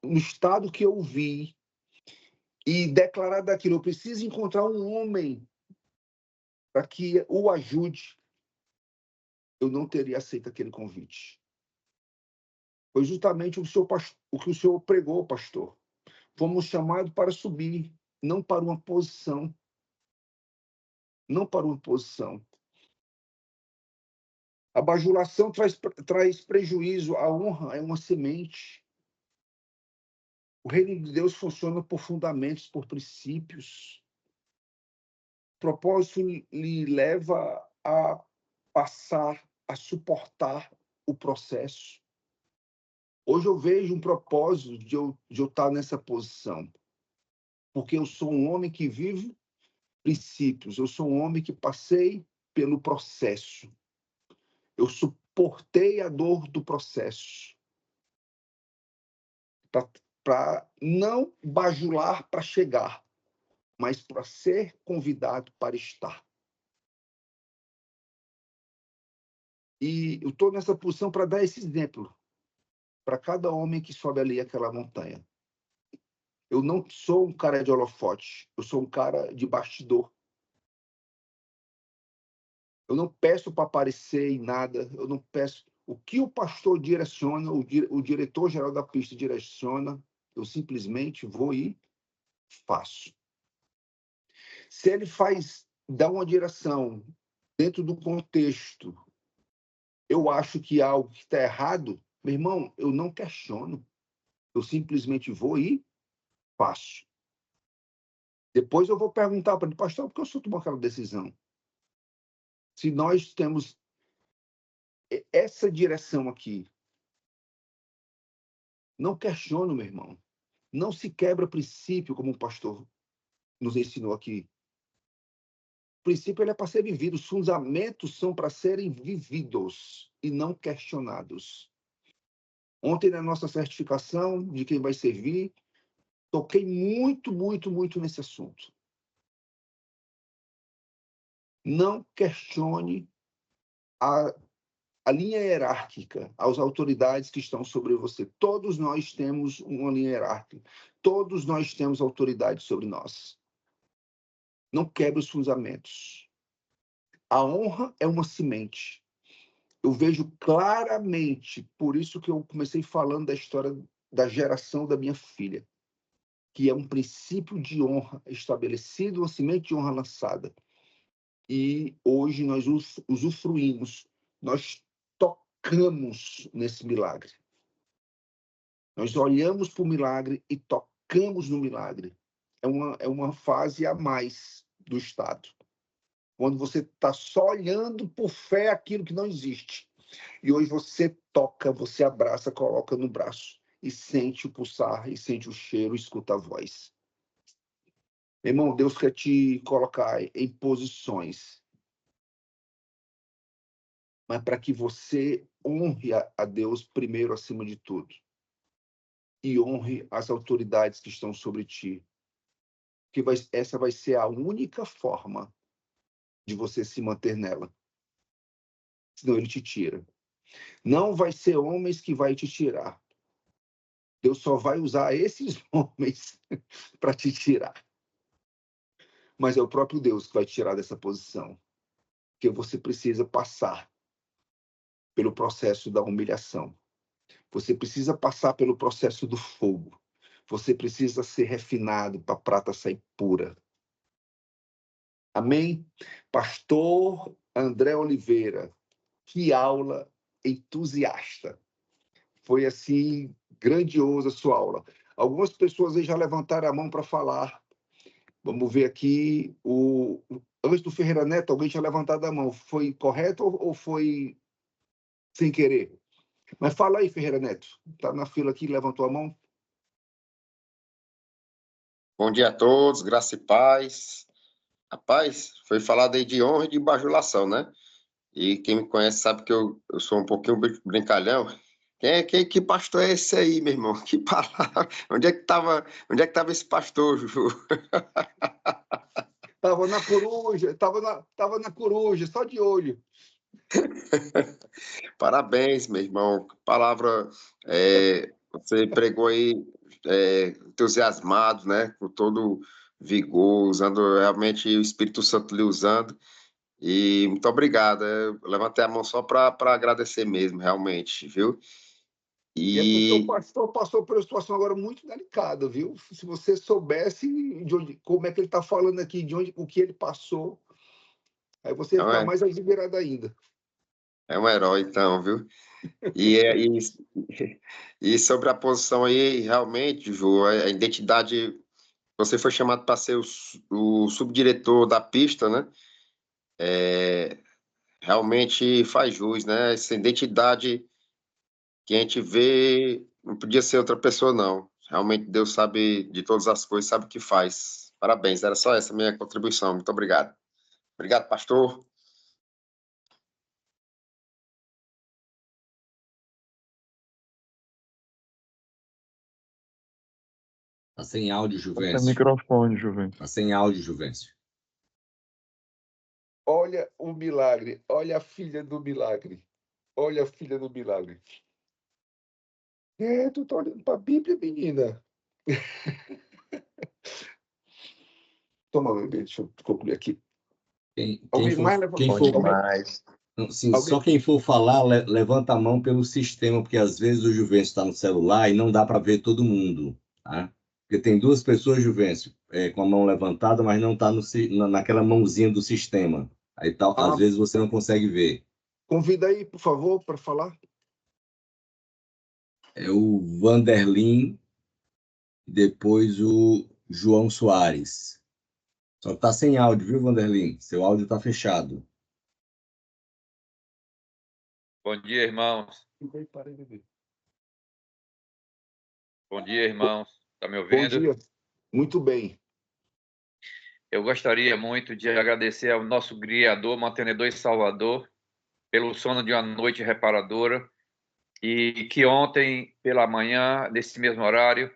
no estado que eu vi e declarado aquilo, eu preciso encontrar um homem para que o ajude, eu não teria aceito aquele convite. Foi justamente o que o senhor pregou, pastor. Fomos chamados para subir, não para uma posição. Não para uma posição. A bajulação traz prejuízo. A honra é uma semente. O reino de Deus funciona por fundamentos, por princípios. O propósito lhe leva a passar, a suportar o processo. Hoje eu vejo um propósito de eu estar nessa posição. Porque eu sou um homem que vive princípios. Eu sou um homem que passei pelo processo. Eu suportei a dor do processo. Para não bajular para chegar, mas para ser convidado para estar. E eu estou nessa posição para dar esse exemplo para cada homem que sobe ali aquela montanha. Eu não sou um cara de holofote, eu sou um cara de bastidor. Eu não peço para aparecer em nada, eu não peço. O que o pastor direciona, o diretor-geral da pista direciona, eu simplesmente vou e faço. Se ele dá uma direção dentro do contexto, eu acho que algo que está errado, meu irmão, eu não questiono. Eu simplesmente vou e faço. Depois eu vou perguntar para ele, pastor, por que o senhor tomou aquela decisão? Se nós temos essa direção aqui, não questiono, meu irmão. Não se quebra princípio, como o pastor nos ensinou aqui. O princípio ele é para ser vivido, os fundamentos são para serem vividos e não questionados. Ontem, na nossa certificação de quem vai servir, toquei muito nesse assunto. Não questione a linha hierárquica, as autoridades que estão sobre você. Todos nós temos uma linha hierárquica. Todos nós temos autoridade sobre nós. Não quebre os fundamentos. A honra é uma semente. Eu vejo claramente, por isso que eu comecei falando da história da geração da minha filha, que é um princípio de honra estabelecido, uma semente de honra lançada. E hoje nós usufruímos, nós tocamos nesse milagre. Nós olhamos para o milagre e tocamos no milagre. É uma fase a mais do Estado. Quando você está só olhando por fé aquilo que não existe. E hoje você toca, você abraça, coloca no braço. E sente o pulsar, e sente o cheiro, escuta a voz. Meu irmão, Deus quer te colocar em posições. Mas para que você honre a Deus primeiro, acima de tudo. E honre as autoridades que estão sobre ti. Que essa vai ser a única forma de você se manter nela. Senão ele te tira. Não vai ser homens que vai te tirar. Deus só vai usar esses homens para te tirar. Mas é o próprio Deus que vai te tirar dessa posição. Porque você precisa passar pelo processo da humilhação. Você precisa passar pelo processo do fogo. Você precisa ser refinado para a prata sair pura. Amém? Pastor André Oliveira, que aula entusiasta. Foi assim, grandiosa a sua aula. Algumas pessoas aí já levantaram a mão para falar. Vamos ver aqui. Antes do Ferreira Neto, alguém tinha levantado a mão. Foi correto ou foi sem querer? Mas fala aí, Ferreira Neto. Está na fila aqui, levantou a mão. Bom dia a todos, graça e paz. Rapaz, foi falado aí de honra e de bajulação, né? E quem me conhece sabe que eu sou um pouquinho brincalhão. Que pastor é esse aí, meu irmão? Que palavra? Onde é que tava esse pastor, Juju? Tava na coruja, tava na coruja, só de olho. Parabéns, meu irmão. Palavra, você pregou aí entusiasmado, né? Com todo vigor, usando realmente o Espírito Santo lhe usando. E muito obrigado. Eu levantei a mão só para agradecer mesmo, realmente, viu? E é porque o E pastor passou por uma situação agora muito delicada, viu? Se você soubesse como é que ele está falando aqui, o que ele passou, aí você ia não ficar é, mais admirado ainda. é um herói, então, viu? E, e sobre a posição aí, realmente, Ju, a identidade. Você foi chamado para ser o subdiretor da pista, né? Realmente faz jus, né? Essa identidade que a gente vê não podia ser outra pessoa, não. Realmente Deus sabe de todas as coisas, sabe o que faz. Parabéns, era só essa a minha contribuição. Muito obrigado. Obrigado, pastor. Tá sem áudio, Sem Juvencio. microfone, Juvencio. Tá sem áudio, Juvencio. Olha o milagre, olha a filha do milagre. Olha a filha do milagre. Tu tá olhando para a Bíblia, menina. Toma, bebê, deixa eu concluir aqui. Alguém mais leva? quem Bom for, demais. sim, Alguém- só quem for falar, levanta a mão pelo sistema, porque às vezes o Juvencio está no celular e não dá para ver todo mundo, tá? Porque tem duas pessoas, Juvencio, com a mão levantada, mas não está naquela mãozinha do sistema. Aí tal, Ah. às vezes você não consegue ver. Convida aí, por favor, para falar. É o Vanderlin, depois o João Soares. Só que tá sem áudio, viu, Vanderlin? Seu áudio tá fechado. Bom dia, irmãos. Bom dia, irmãos. Está me Bom ouvindo? dia. Muito bem. Eu gostaria muito de agradecer ao nosso Criador, Mantenedor e Salvador, pelo sono de uma noite reparadora e que ontem, pela manhã, nesse mesmo horário,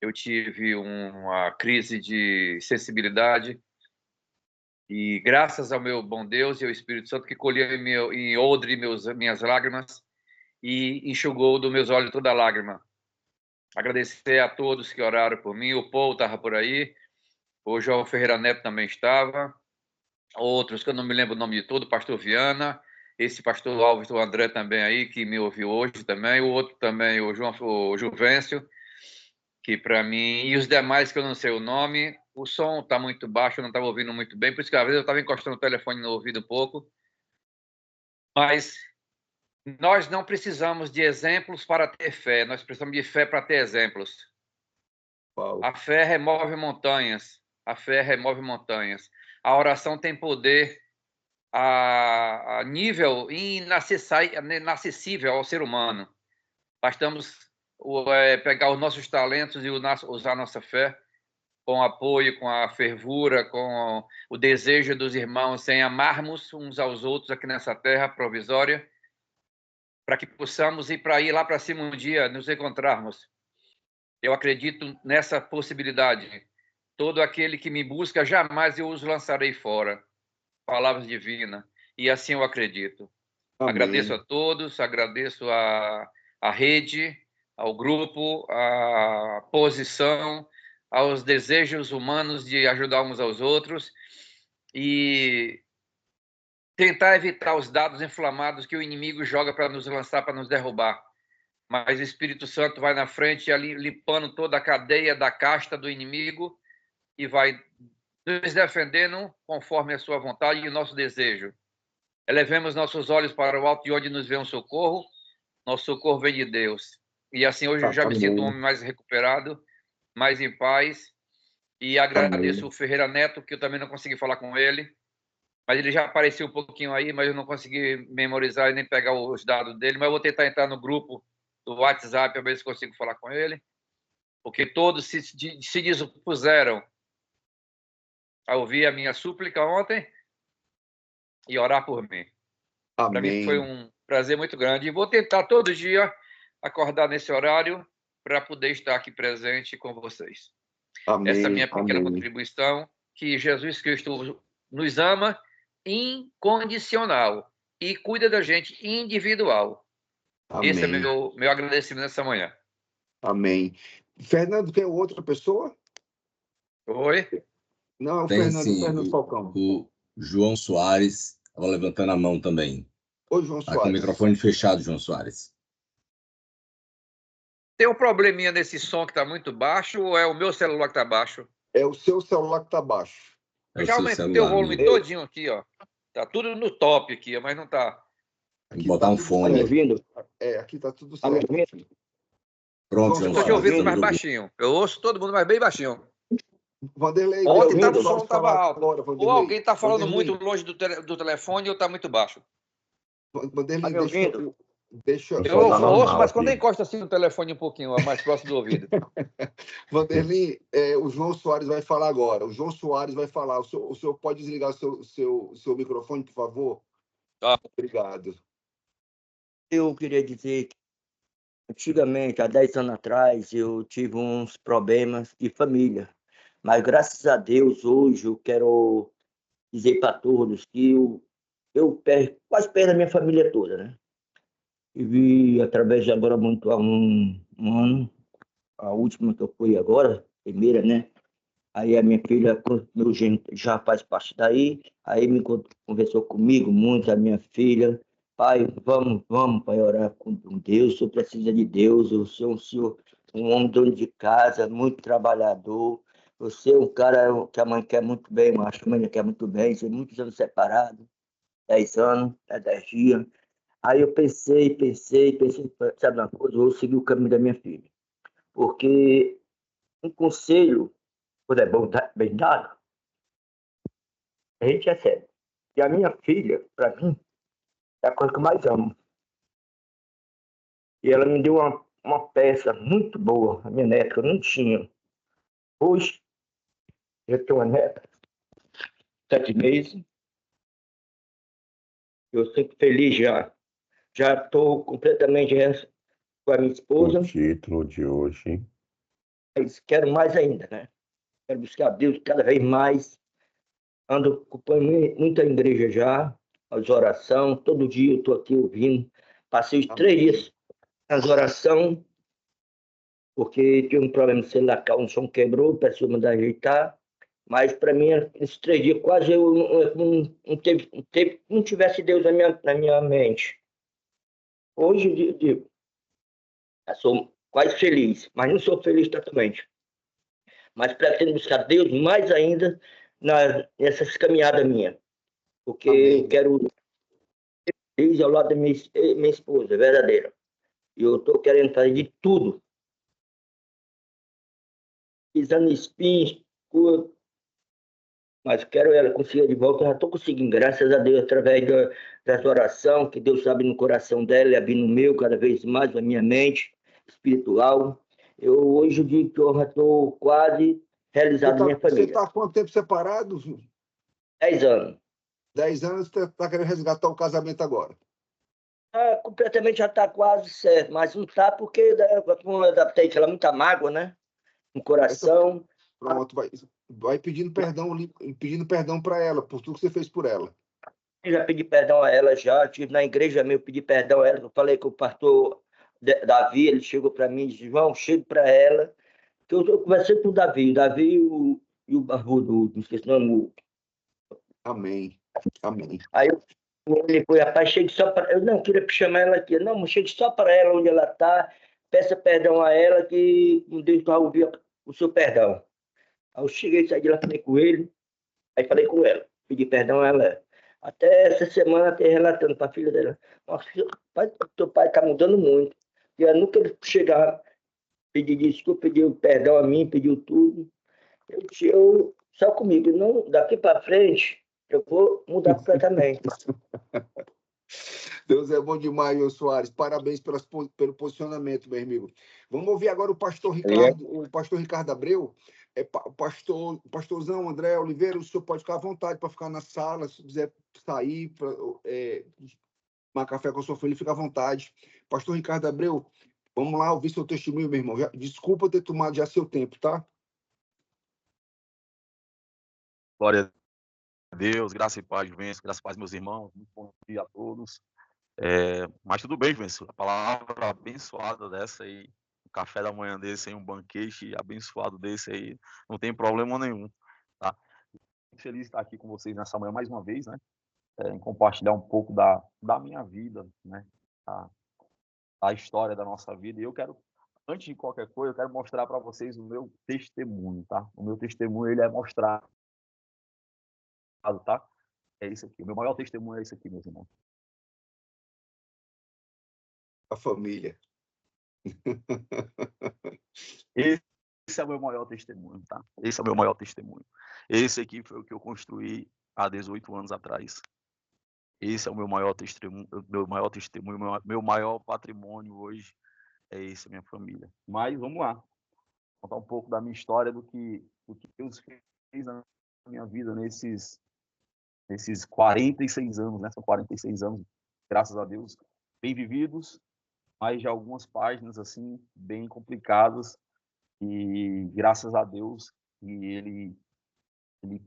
eu tive uma crise de sensibilidade e graças ao meu bom Deus e ao Espírito Santo que colheu em odre minhas lágrimas e enxugou dos meus olhos toda a lágrima. Agradecer a todos que oraram por mim. O Paul estava por aí, o João Ferreira Neto também estava, outros que eu não me lembro o nome de todo, o pastor Viana, esse pastor Alves, o André também aí, que me ouviu hoje também, o outro também, o Juvencio, que para mim, e os demais que eu não sei o nome. O som está muito baixo, eu não estava ouvindo muito bem, por isso que às vezes eu estava encostando o telefone no ouvido um pouco. Mas nós não precisamos de exemplos para ter fé, nós precisamos de fé para ter exemplos. Paulo. A fé remove montanhas. A fé remove montanhas. A oração tem poder a nível inacessível ao ser humano. Bastamos pegar os nossos talentos e usar nossa fé com apoio, com a fervura, com o desejo dos irmãos em amarmos uns aos outros aqui nessa terra provisória, para que possamos ir lá para cima um dia, nos encontrarmos. Eu acredito nessa possibilidade. Todo aquele que me busca, jamais eu os lançarei fora. Palavras divinas. E assim eu acredito. Amém. Agradeço a todos, agradeço a rede, ao grupo, à posição, aos desejos humanos de ajudar uns aos outros e tentar evitar os dados inflamados que o inimigo joga para nos lançar, para nos derrubar. Mas o Espírito Santo vai na frente, ali limpando toda a cadeia da casta do inimigo e vai nos defendendo conforme a sua vontade e o nosso desejo. Elevemos nossos olhos para o alto de onde nos vê um socorro. Nosso socorro vem de Deus. E assim hoje eu já me sinto um homem mais recuperado, mais em paz. E agradeço o Ferreira Neto, que eu também não consegui falar com ele. Mas ele já apareceu um pouquinho aí, mas eu não consegui memorizar e nem pegar os dados dele. Mas eu vou tentar entrar no grupo do WhatsApp para ver se consigo falar com ele. Porque todos se dispuseram a ouvir a minha súplica ontem e orar por mim. Para mim foi um prazer muito grande. E vou tentar todo dia acordar nesse horário para poder estar aqui presente com vocês. Amém. Essa é a minha pequena Amém. contribuição, que Jesus Cristo nos ama incondicional e cuida da gente individual. Amém. Esse é meu agradecimento nessa manhã. Amém. Fernando, quer outra pessoa? Oi? Não, é o Tem Fernando, sim, Fernando Falcão. o João Soares estava levantando a mão também. Oi, João Está com o Soares. microfone fechado, João Soares. Tem um probleminha nesse som que está muito baixo ou é o meu celular que está baixo? É o seu celular que está baixo. É Eu o já seu aumentei o celular, volume amigo. todinho aqui, ó. Tá tudo no top aqui, ó, mas não tá. Tem que botar um tudo fone. certo. ouvindo? Aqui tá tudo Tá me certo. ouvindo? Pronto, João Eu João tô te Soares, ouvindo Soares, mais estamos ouvindo. baixinho. Eu ouço todo mundo, mas bem baixinho. Vanderlei, Ontem João tava, o Soares som tava falar alto. agora, Ou Vanderlei. alguém tá falando Vanderlei. muito longe do telefone ou tá muito baixo. Vanderlei, Tá me ouvindo? deixa O Eu som tá ouço, normal mas quando eu aqui. encosto assim no telefone um pouquinho, ó, mais próximo do ouvido. Vanderlei, o João Soares vai falar agora. O João Soares vai falar. O senhor pode desligar seu microfone, por favor? Tá. Obrigado. Eu queria dizer que antigamente, há 10 anos atrás, eu tive uns problemas de família. Mas graças a Deus, hoje eu quero dizer para todos que eu quase perdo a minha família toda, né? Tive, através de agora, muito há um ano, a última que eu fui agora, primeira, né? Aí a minha filha, meu genro já faz parte daí, aí conversou comigo muito, a minha filha, pai, vamos, pai, orar com Deus, o senhor precisa de Deus, o senhor é um homem dono de casa, muito trabalhador, você é um cara que a mãe quer muito bem, eu acho que a mãe quer muito bem, tem muitos anos separados, 10 anos, 10 dias. Aí eu pensei, sabe uma coisa, eu vou seguir o caminho da minha filha, porque um conselho, quando é bom, bem dado, a gente recebe. E a minha filha, para mim, é a coisa que eu mais amo. E ela me deu uma peça muito boa, a minha neta, que eu não tinha. Hoje, eu tenho uma neta, 7 meses, eu fico feliz já. Já estou completamente com a minha esposa. O título de hoje. Mas quero mais ainda, né? Quero buscar Deus cada vez mais. Ando acompanhando muita igreja já, as orações, todo dia eu estou aqui ouvindo. Passei os 3 dias nas orações, porque tinha um problema de celular, o som quebrou, precisou mandar ajeitar. Mas para mim, esses 3 dias, quase eu não tivesse Deus na minha mente. Hoje eu sou quase feliz, mas não sou feliz totalmente. Mas pretendo buscar Deus mais ainda nessas caminhadas minhas, porque Amém. eu quero feliz ao lado da minha esposa, verdadeira. E eu estou querendo fazer de tudo, pisando em espinhos, mas quero ela consiga de volta. Eu já estou conseguindo, graças a Deus, através das orações, que Deus sabe no coração dela e abre no meu cada vez mais, na minha mente espiritual. Eu hoje digo que eu já estou quase realizado minha Você família. está há quanto tempo separado? 10 anos. 10 anos, você está querendo resgatar o casamento agora. Completamente já está quase certo, mas não está porque como eu adaptei aquela muita mágoa, né? No coração. Pronto, vai pedindo perdão para ela, por tudo que você fez por ela. Eu já pedi perdão a ela já, estive na igreja mesmo, pedi perdão a ela. Eu falei que o pastor Davi, ele chegou para mim e disse, João, chego para ela. Que eu conversei com o Davi e o Barbudo, não esqueci o nome. Amém. Amém. Aí ele foi, rapaz, chegue só para... Eu não queria chamar ela aqui. Não, mas chegue só para ela onde ela está, peça perdão a ela que Deus vai ouvir o seu perdão. Aí eu cheguei, saí de lá, falei com ele, aí falei com ela, pedi perdão a ela. Até essa semana, até relatando para a filha dela, nossa, teu pai está mudando muito. E eu nunca ele chegar, pedir desculpa, pediu perdão a mim, pediu tudo. Eu só comigo, não, daqui para frente, eu vou mudar completamente. Deus é bom demais, Jô Soares. Parabéns pelo posicionamento, meu amigo. Vamos ouvir agora o pastor Ricardo Abreu. Pastorzão André Oliveira, o senhor pode ficar à vontade para ficar na sala, se quiser sair para tomar café com a sua filha, fica à vontade. Pastor Ricardo Abreu, vamos lá ouvir seu testemunho, meu irmão. Desculpa ter tomado já seu tempo, tá? Glória a Deus, graça e paz, Venço, graça e paz, meus irmãos. Muito bom dia a todos. Mas tudo bem, Venço. A palavra abençoada dessa aí, um café da manhã desse aí, um banquete abençoado desse aí, não tem problema nenhum, tá? Muito feliz de estar aqui com vocês nessa manhã mais uma vez, né? Em compartilhar um pouco da minha vida, né? A história da nossa vida. E eu quero, antes de qualquer coisa, eu quero mostrar para vocês o meu testemunho, tá? O meu testemunho, ele é mostrado, tá? É isso aqui. O meu maior testemunho é isso aqui, meus irmãos. A família. Esse é o meu maior testemunho, tá? Esse é o meu maior testemunho. Esse aqui foi o que eu construí há 18 anos atrás. Esse é o meu maior testemunho, meu maior patrimônio hoje é esse, minha família. Mas vamos lá, contar um pouco da minha história, do que Deus fez na minha vida nesses 46 anos, né? São 46 anos, graças a Deus, bem vividos, mas de algumas páginas assim bem complicadas, e graças a Deus, e ele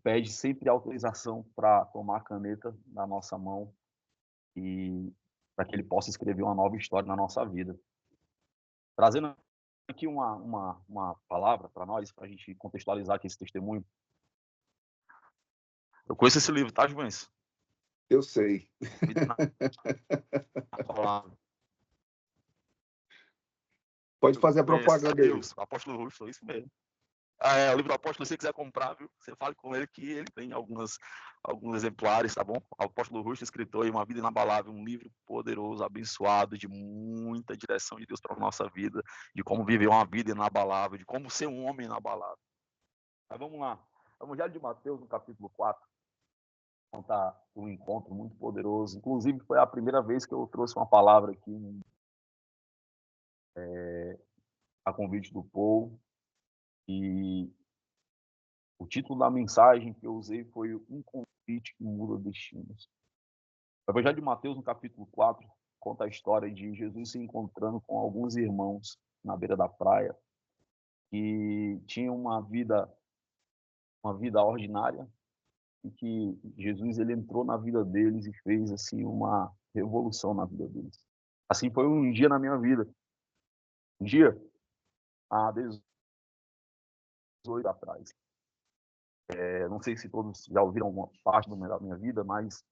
pede sempre autorização para tomar a caneta na nossa mão e para que ele possa escrever uma nova história na nossa vida. Trazendo Aqui uma palavra para nós, para a gente contextualizar aqui esse testemunho. Eu conheço esse livro, tá, Juvencio? Eu sei. Vida na Palavra. Pode fazer a Conheço, propaganda aí. Deus, apóstolo Russo, isso mesmo. O livro do apóstolo, se você quiser comprar, viu? Você fale com ele que ele tem alguns exemplares, tá bom? O apóstolo Russo, escritor, Uma Vida Inabalável, um livro poderoso, abençoado, de muita direção de Deus para a nossa vida, de como viver uma vida inabalável, de como ser um homem inabalável. Mas vamos lá. Evangelho de Mateus, no capítulo 4, conta um encontro muito poderoso. Inclusive, foi a primeira vez que eu trouxe uma palavra aqui a convite do Paul. E o título da mensagem que eu usei foi Um Convite que Muda Destinos. O Evangelho de Mateus, no capítulo 4, conta a história de Jesus se encontrando com alguns irmãos na beira da praia que tinham uma vida ordinária e que Jesus ele entrou na vida deles e fez assim uma revolução na vida deles. Assim foi um dia na minha vida. Um dia, há 18 atrás. Não sei se todos já ouviram alguma parte da minha vida, mas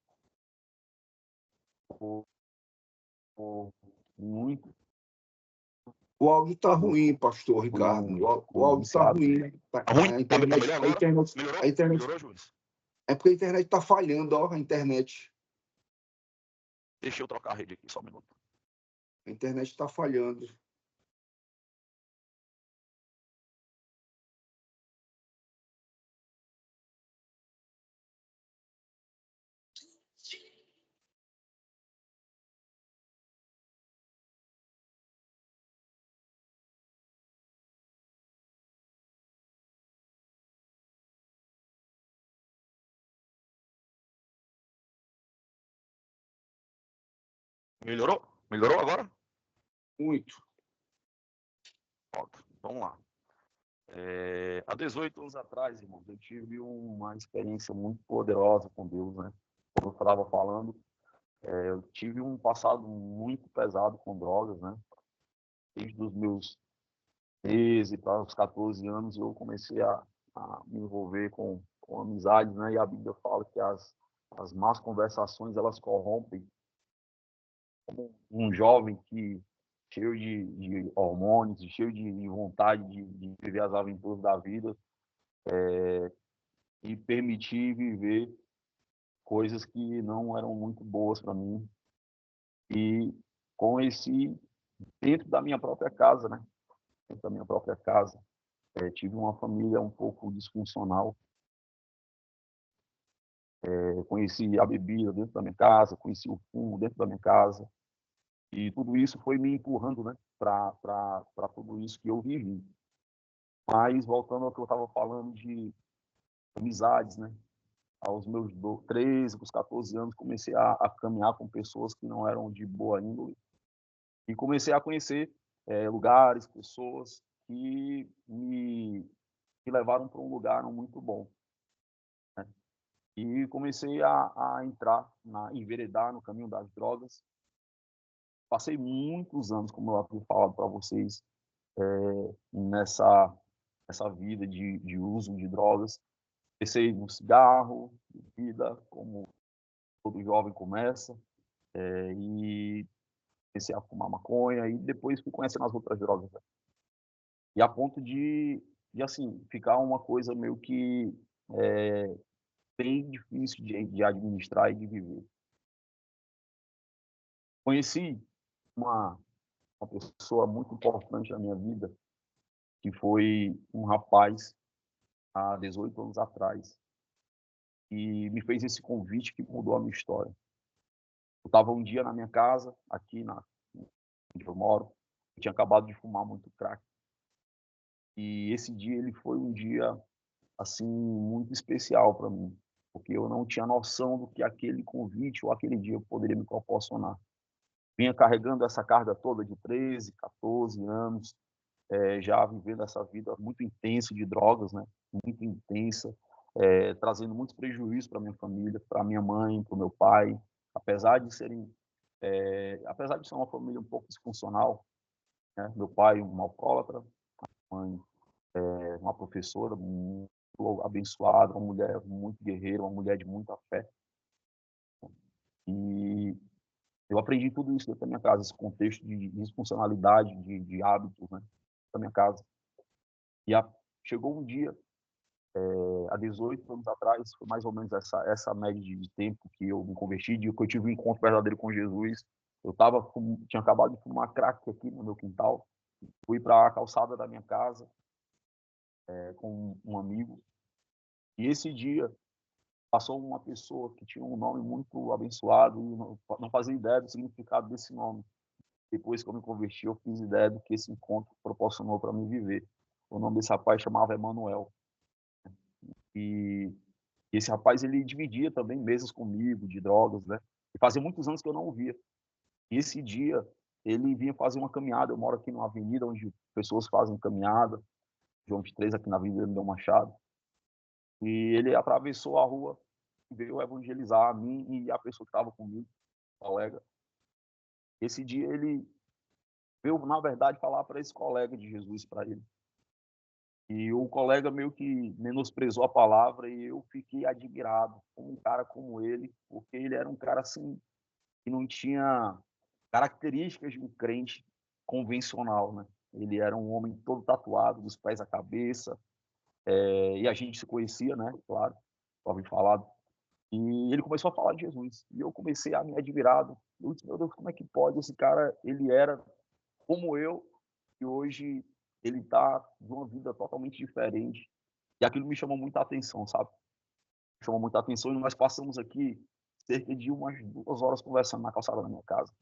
muito. O áudio está ruim, pastor Ricardo. O áudio está ruim. Tá ruim? A internet, Tá melhor agora? a internet, Melhorou, Júlio? é porque a internet está falhando, ó, a internet. Deixa eu trocar a rede aqui, só um minuto. A internet está falhando. Melhorou? Melhorou agora? Muito. Pronto, vamos lá. Há 18 anos atrás, irmãos, eu tive uma experiência muito poderosa com Deus, né? Como eu estava falando, eu tive um passado muito pesado com drogas, né? Desde os meus 13 para os 14 anos, eu comecei a me envolver com amizades, né? E a Bíblia fala que as más conversações, elas corrompem. Como um jovem que cheio de hormônios, cheio de vontade de viver as aventuras da vida, e permitir viver coisas que não eram muito boas para mim. E conheci dentro da minha própria casa, né? Dentro da minha própria casa. Tive uma família um pouco disfuncional. Conheci a bebida dentro da minha casa, conheci o fumo dentro da minha casa. E tudo isso foi me empurrando, né? Para tudo isso que eu vivi. Mas, voltando ao que eu estava falando de amizades, né? Aos meus 13, aos 14 anos, comecei a caminhar com pessoas que não eram de boa índole. E comecei a conhecer lugares, pessoas que me levaram para um lugar não muito bom. Né? E comecei a entrar, enveredar no caminho das drogas. Passei muitos anos, como eu havia falado para vocês, nessa vida de uso de drogas. Comecei no cigarro, bebida, como todo jovem começa, e comecei a fumar maconha, e depois fui conhecendo as outras drogas. Né? E a ponto de assim, ficar uma coisa meio que bem difícil de administrar e de viver. Conheci uma pessoa muito importante na minha vida, que foi um rapaz, há 18 anos atrás, e me fez esse convite que mudou a minha história. Eu estava um dia na minha casa, aqui onde eu moro, eu tinha acabado de fumar muito crack. E esse dia ele foi um dia assim muito especial para mim, porque eu não tinha noção do que aquele convite ou aquele dia poderia me proporcionar. Vinha carregando essa carga toda de 13, 14 anos, já vivendo essa vida muito intensa de drogas, né? Muito intensa, trazendo muitos prejuízos para minha família, para minha mãe, para o meu pai, apesar de ser uma família um pouco disfuncional, né? Meu pai, um alcoólatra, mãe, uma professora muito abençoada, uma mulher muito guerreira, uma mulher de muita fé. E eu aprendi tudo isso dentro da minha casa, esse contexto de disfuncionalidade, de hábitos, né, da minha casa. E chegou um dia, há 18 anos atrás, foi mais ou menos essa média de tempo que eu me converti, que eu tive um encontro verdadeiro com Jesus. Eu tinha acabado de fumar crack aqui no meu quintal, fui para a calçada da minha casa com um amigo, e esse dia passou uma pessoa que tinha um nome muito abençoado e não fazia ideia do significado desse nome. Depois que eu me converti, eu fiz ideia do que esse encontro proporcionou para mim viver. O nome desse rapaz chamava Emanuel. E esse rapaz, ele dividia também mesas comigo, de drogas, né? E fazia muitos anos que eu não o via. E esse dia, ele vinha fazer uma caminhada. Eu moro aqui numa avenida onde pessoas fazem caminhada, João 23, aqui na Avenida Miguel Machado. E ele atravessou a rua e veio evangelizar a mim e a pessoa que estava comigo, colega. Esse dia, ele veio, na verdade, falar para esse colega de Jesus para ele. E o colega meio que menosprezou a palavra e eu fiquei admirado com um cara como ele, porque ele era um cara assim que não tinha características de um crente convencional, né? Ele era um homem todo tatuado, dos pés à cabeça, e a gente se conhecia, né? Claro, só ouvi falar. E ele começou a falar de Jesus. E eu comecei a me admirar. Eu disse, meu Deus, como é que pode? Esse cara, ele era como eu, e hoje ele está de uma vida totalmente diferente. E aquilo me chamou muita atenção, sabe? Me chamou muita atenção e nós passamos aqui cerca de umas 2 horas conversando na calçada da minha casa.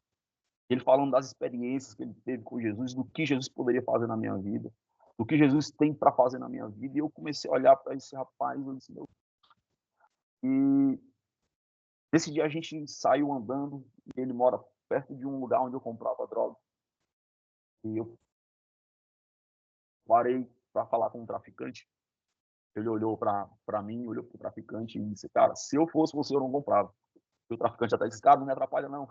Ele falando das experiências que ele teve com Jesus, do que Jesus poderia fazer na minha vida, do que Jesus tem para fazer na minha vida. E eu comecei a olhar para esse rapaz e disse, meu... E nesse dia a gente saiu andando e ele mora perto de um lugar onde eu comprava droga. E eu parei para falar com um traficante. Ele olhou para mim, olhou para o traficante e disse, cara, se eu fosse você, eu não comprava. E o traficante até disse, cara, não me atrapalha, não.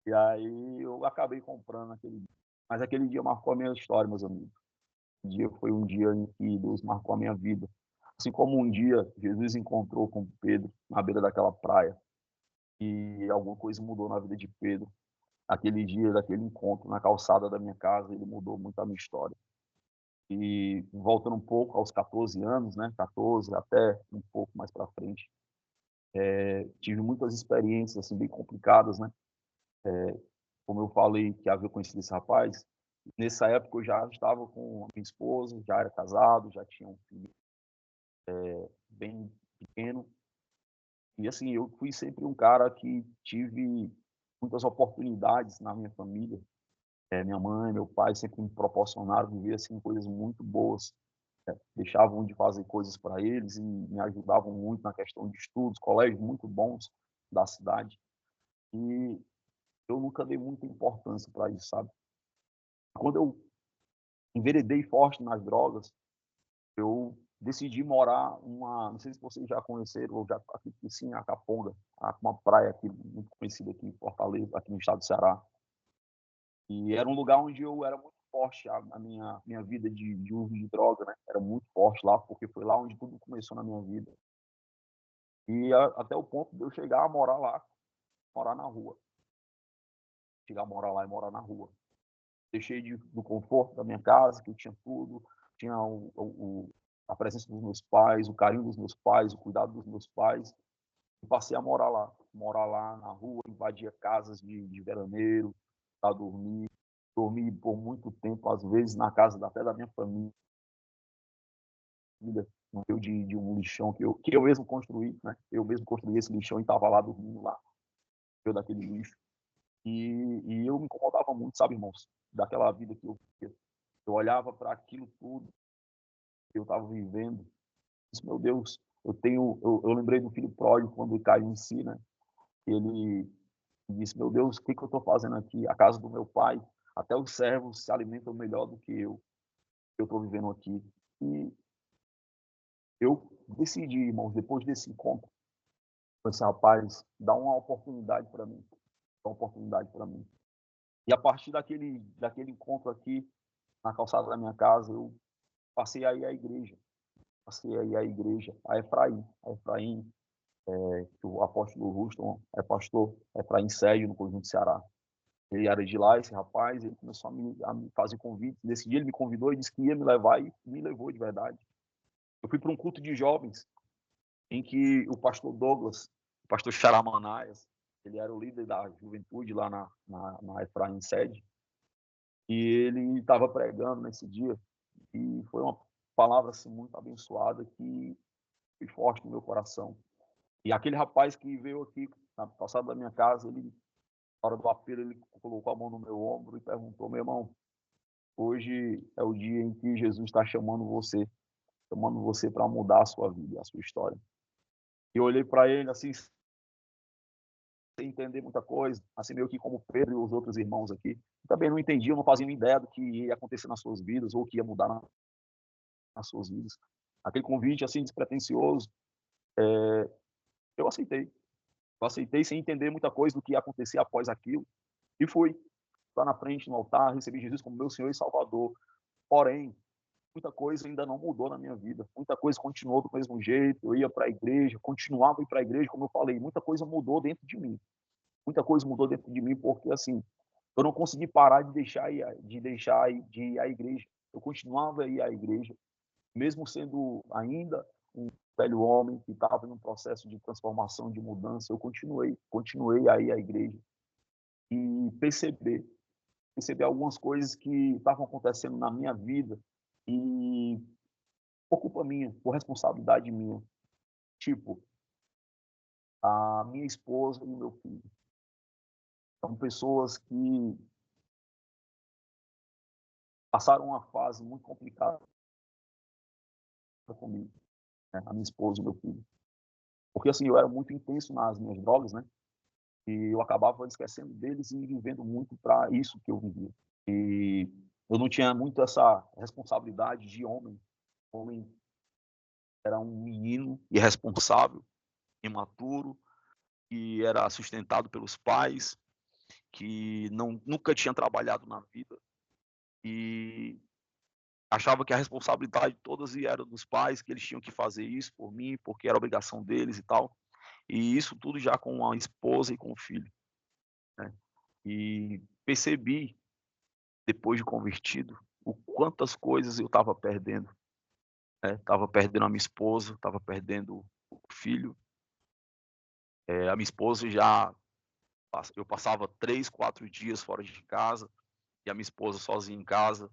E aí eu acabei comprando aquele dia. Mas aquele dia marcou a minha história, meus amigos. O dia foi um dia em que Deus marcou a minha vida. Assim como um dia Jesus encontrou com Pedro na beira daquela praia e alguma coisa mudou na vida de Pedro. Aquele dia, daquele encontro na calçada da minha casa, ele mudou muito a minha história. E voltando um pouco aos 14 anos, né, 14 até um pouco mais para frente, tive muitas experiências assim bem complicadas, né? Como eu falei que havia conhecido esse rapaz, nessa época eu já estava com a minha esposa, já era casado, já tinha um filho bem pequeno. E assim, eu fui sempre um cara que tive muitas oportunidades na minha família. Minha mãe, meu pai sempre me proporcionaram viver assim coisas muito boas. Deixavam de fazer coisas para eles e me ajudavam muito na questão de estudos, colégios muito bons da cidade. E eu nunca dei muita importância para isso, sabe? Quando eu enveredei forte nas drogas, eu decidi morar não sei se vocês já conheceram ou já aqui sim, a Caponga, uma praia aqui muito conhecida aqui em Fortaleza, aqui no estado do Ceará. E era um lugar onde eu era muito forte, a minha vida de uso de droga, né? Era muito forte lá, porque foi lá onde tudo começou na minha vida. E até o ponto de eu chegar a morar lá, morar na rua. Chegar a morar lá e morar na rua. Deixei do conforto da minha casa, que eu tinha tudo, tinha a presença dos meus pais, o carinho dos meus pais, o cuidado dos meus pais, e passei a morar lá na rua, invadia casas de veraneiro, para dormi por muito tempo, às vezes na casa até da minha família, no meio de um lixão que eu mesmo construí, né? Eu mesmo construí esse lixão e estava lá dormindo lá, no meio daquele lixo. E eu me incomodava muito, sabe, irmãos, daquela vida que eu olhava para aquilo tudo que eu estava vivendo. Disse, meu Deus, eu lembrei do filho pródigo quando ele caiu em si, né? Ele disse, meu Deus, o que eu estou fazendo aqui? A casa do meu pai, até os servos se alimentam melhor do que eu estou vivendo aqui. E eu decidi, irmãos, depois desse encontro com esse rapaz, dar uma oportunidade para mim. Dar uma oportunidade para mim. E a partir daquele encontro aqui, na calçada da minha casa, eu passei aí à igreja. Passei aí à igreja, a Efraim. A Efraim, que o apóstolo Ruston é pastor, Efraim Sérgio, no Conjunto Ceará. Ele era de lá, esse rapaz, ele começou a me fazer convites. Nesse dia ele me convidou e disse que ia me levar, e me levou de verdade. Eu fui para um culto de jovens, em que o pastor Douglas, o pastor Charamanaias, ele era o líder da juventude lá na Efraim Sede, e ele estava pregando nesse dia, e foi uma palavra assim, muito abençoada, que foi forte no meu coração. E aquele rapaz que veio aqui, na passada da minha casa, ele, na hora do apelo, ele colocou a mão no meu ombro e perguntou: meu irmão, hoje é o dia em que Jesus está chamando você para mudar a sua vida, a sua história. E eu olhei para ele assim, sem entender muita coisa, assim meio que como Pedro e os outros irmãos aqui. Também não entendiam, não faziam ideia do que ia acontecer nas suas vidas ou o que ia mudar nas suas vidas. Aquele convite assim despretensioso, eu aceitei. Eu aceitei sem entender muita coisa do que ia acontecer após aquilo. E fui lá na frente, no altar, recebi Jesus como meu Senhor e Salvador. Porém, muita coisa ainda não mudou na minha vida. Muita coisa continuou do mesmo jeito. Eu ia para a igreja, continuava a ir para a igreja, como eu falei. Muita coisa mudou dentro de mim. Muita coisa mudou dentro de mim porque, assim, eu não consegui parar de ir à igreja. Eu continuava a ir à igreja, mesmo sendo ainda um velho homem que estava em um processo de transformação, de mudança. Eu continuei a ir à igreja e perceber algumas coisas que estavam acontecendo na minha vida e por culpa minha, por responsabilidade minha. Tipo, a minha esposa e o meu filho. São pessoas que passaram uma fase muito complicada comigo, né? A minha esposa e o meu filho. Porque, assim, eu era muito intenso nas minhas drogas, né? E eu acabava esquecendo deles e vivendo muito para isso que eu vivia. E eu não tinha muito essa responsabilidade de homem. O homem era um menino irresponsável, imaturo, que era sustentado pelos pais, que nunca tinha trabalhado na vida e achava que a responsabilidade todas era dos pais, que eles tinham que fazer isso por mim, porque era obrigação deles e tal. E isso tudo já com a esposa e com o filho, né? E percebi, depois de convertido, o quantas coisas eu estava perdendo, né? Estava perdendo a minha esposa, estava perdendo o filho. A minha esposa eu passava 3, 4 dias fora de casa, e a minha esposa sozinha em casa.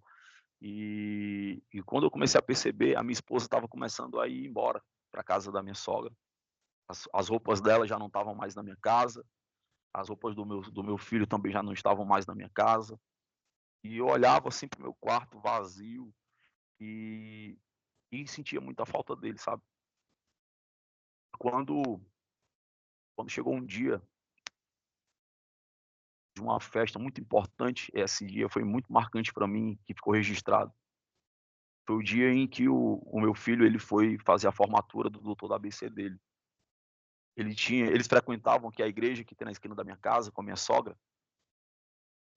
E quando eu comecei a perceber, a minha esposa estava começando a ir embora para a casa da minha sogra. As roupas dela já não estavam mais na minha casa, as roupas do meu filho também já não estavam mais na minha casa. E eu olhava assim para o meu quarto vazio e sentia muita falta dele, sabe? Quando chegou um dia de uma festa muito importante, esse dia foi muito marcante para mim, que ficou registrado. Foi o dia em que o meu filho ele foi fazer a formatura do doutor da ABC dele. Eles frequentavam aqui a igreja que tem na esquina da minha casa com a minha sogra,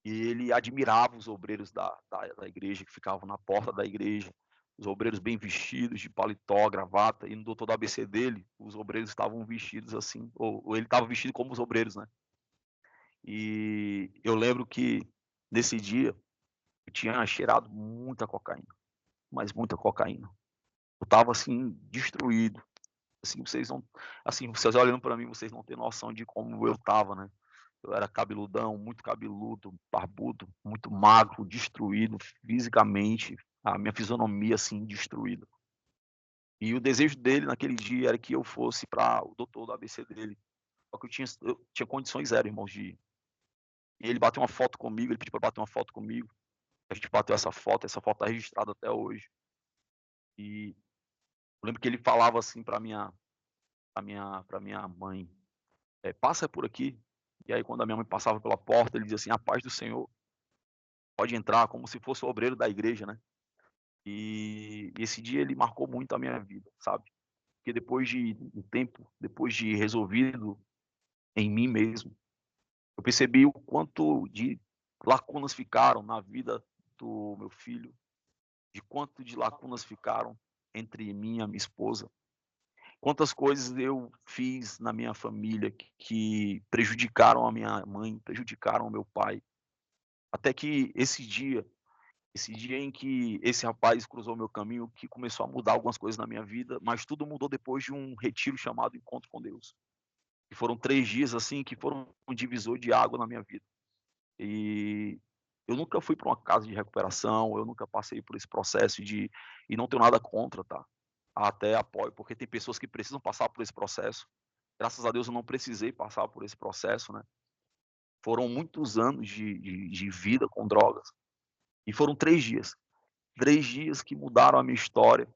e ele admirava os obreiros da igreja que ficavam na porta da igreja, os obreiros bem vestidos, de paletó, gravata, e no doutor da ABC dele, os obreiros estavam vestidos assim, ou ele estava vestido como os obreiros, né? E eu lembro que nesse dia eu tinha cheirado muita cocaína, mas muita cocaína. Eu estava assim destruído. Assim, vocês olhando para mim, vocês não têm noção de como eu estava, né? Eu era cabeludão, muito cabeludo, barbudo, muito magro, destruído fisicamente, a minha fisionomia assim destruída. E o desejo dele naquele dia era que eu fosse para o doutor do ABC dele. Só que eu tinha condições zero, irmãos, de ir. E ele bateu uma foto comigo, ele pediu para bater uma foto comigo. A gente bateu essa foto está registrada até hoje. E eu lembro que ele falava assim para minha mãe, passa por aqui. E aí quando a minha mãe passava pela porta, ele dizia assim: a paz do Senhor, pode entrar, como se fosse o obreiro da igreja, né? E esse dia ele marcou muito a minha vida, sabe? Porque depois de um tempo, depois de resolvido em mim mesmo, eu percebi o quanto de lacunas ficaram na vida do meu filho, de quanto de lacunas ficaram entre mim e a minha esposa. Quantas coisas eu fiz na minha família que prejudicaram a minha mãe, prejudicaram o meu pai. Até que esse dia em que esse rapaz cruzou meu caminho, que começou a mudar algumas coisas na minha vida, mas tudo mudou depois de um retiro chamado Encontro com Deus. E foram 3 dias, assim, que foram um divisor de água na minha vida. E eu nunca fui para uma casa de recuperação, eu nunca passei por esse processo de... E não tenho nada contra, tá? Até apoio, porque tem pessoas que precisam passar por esse processo. Graças a Deus eu não precisei passar por esse processo, né? Foram muitos anos de vida com drogas. E foram 3 dias. 3 dias que mudaram a minha história,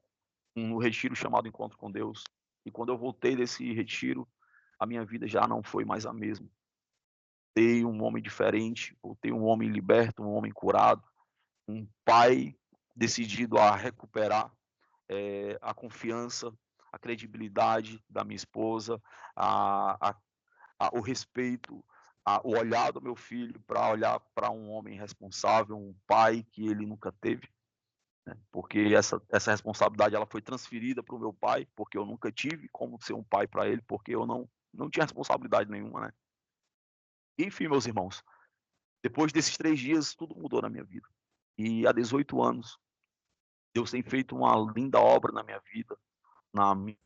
no retiro chamado Encontro com Deus. E quando eu voltei desse retiro, a minha vida já não foi mais a mesma. Voltei um homem diferente, voltei um homem liberto, um homem curado, um pai decidido a recuperar a confiança, a credibilidade da minha esposa, o respeito, o olhar do meu filho para olhar para um homem responsável, um pai que ele nunca teve. Porque essa responsabilidade ela foi transferida para o meu pai, porque eu nunca tive como ser um pai para ele, porque eu não tinha responsabilidade nenhuma, né? Enfim, meus irmãos, depois desses 3 dias, tudo mudou na minha vida. E há 18 anos, Deus tem feito uma linda obra na minha vida, na minha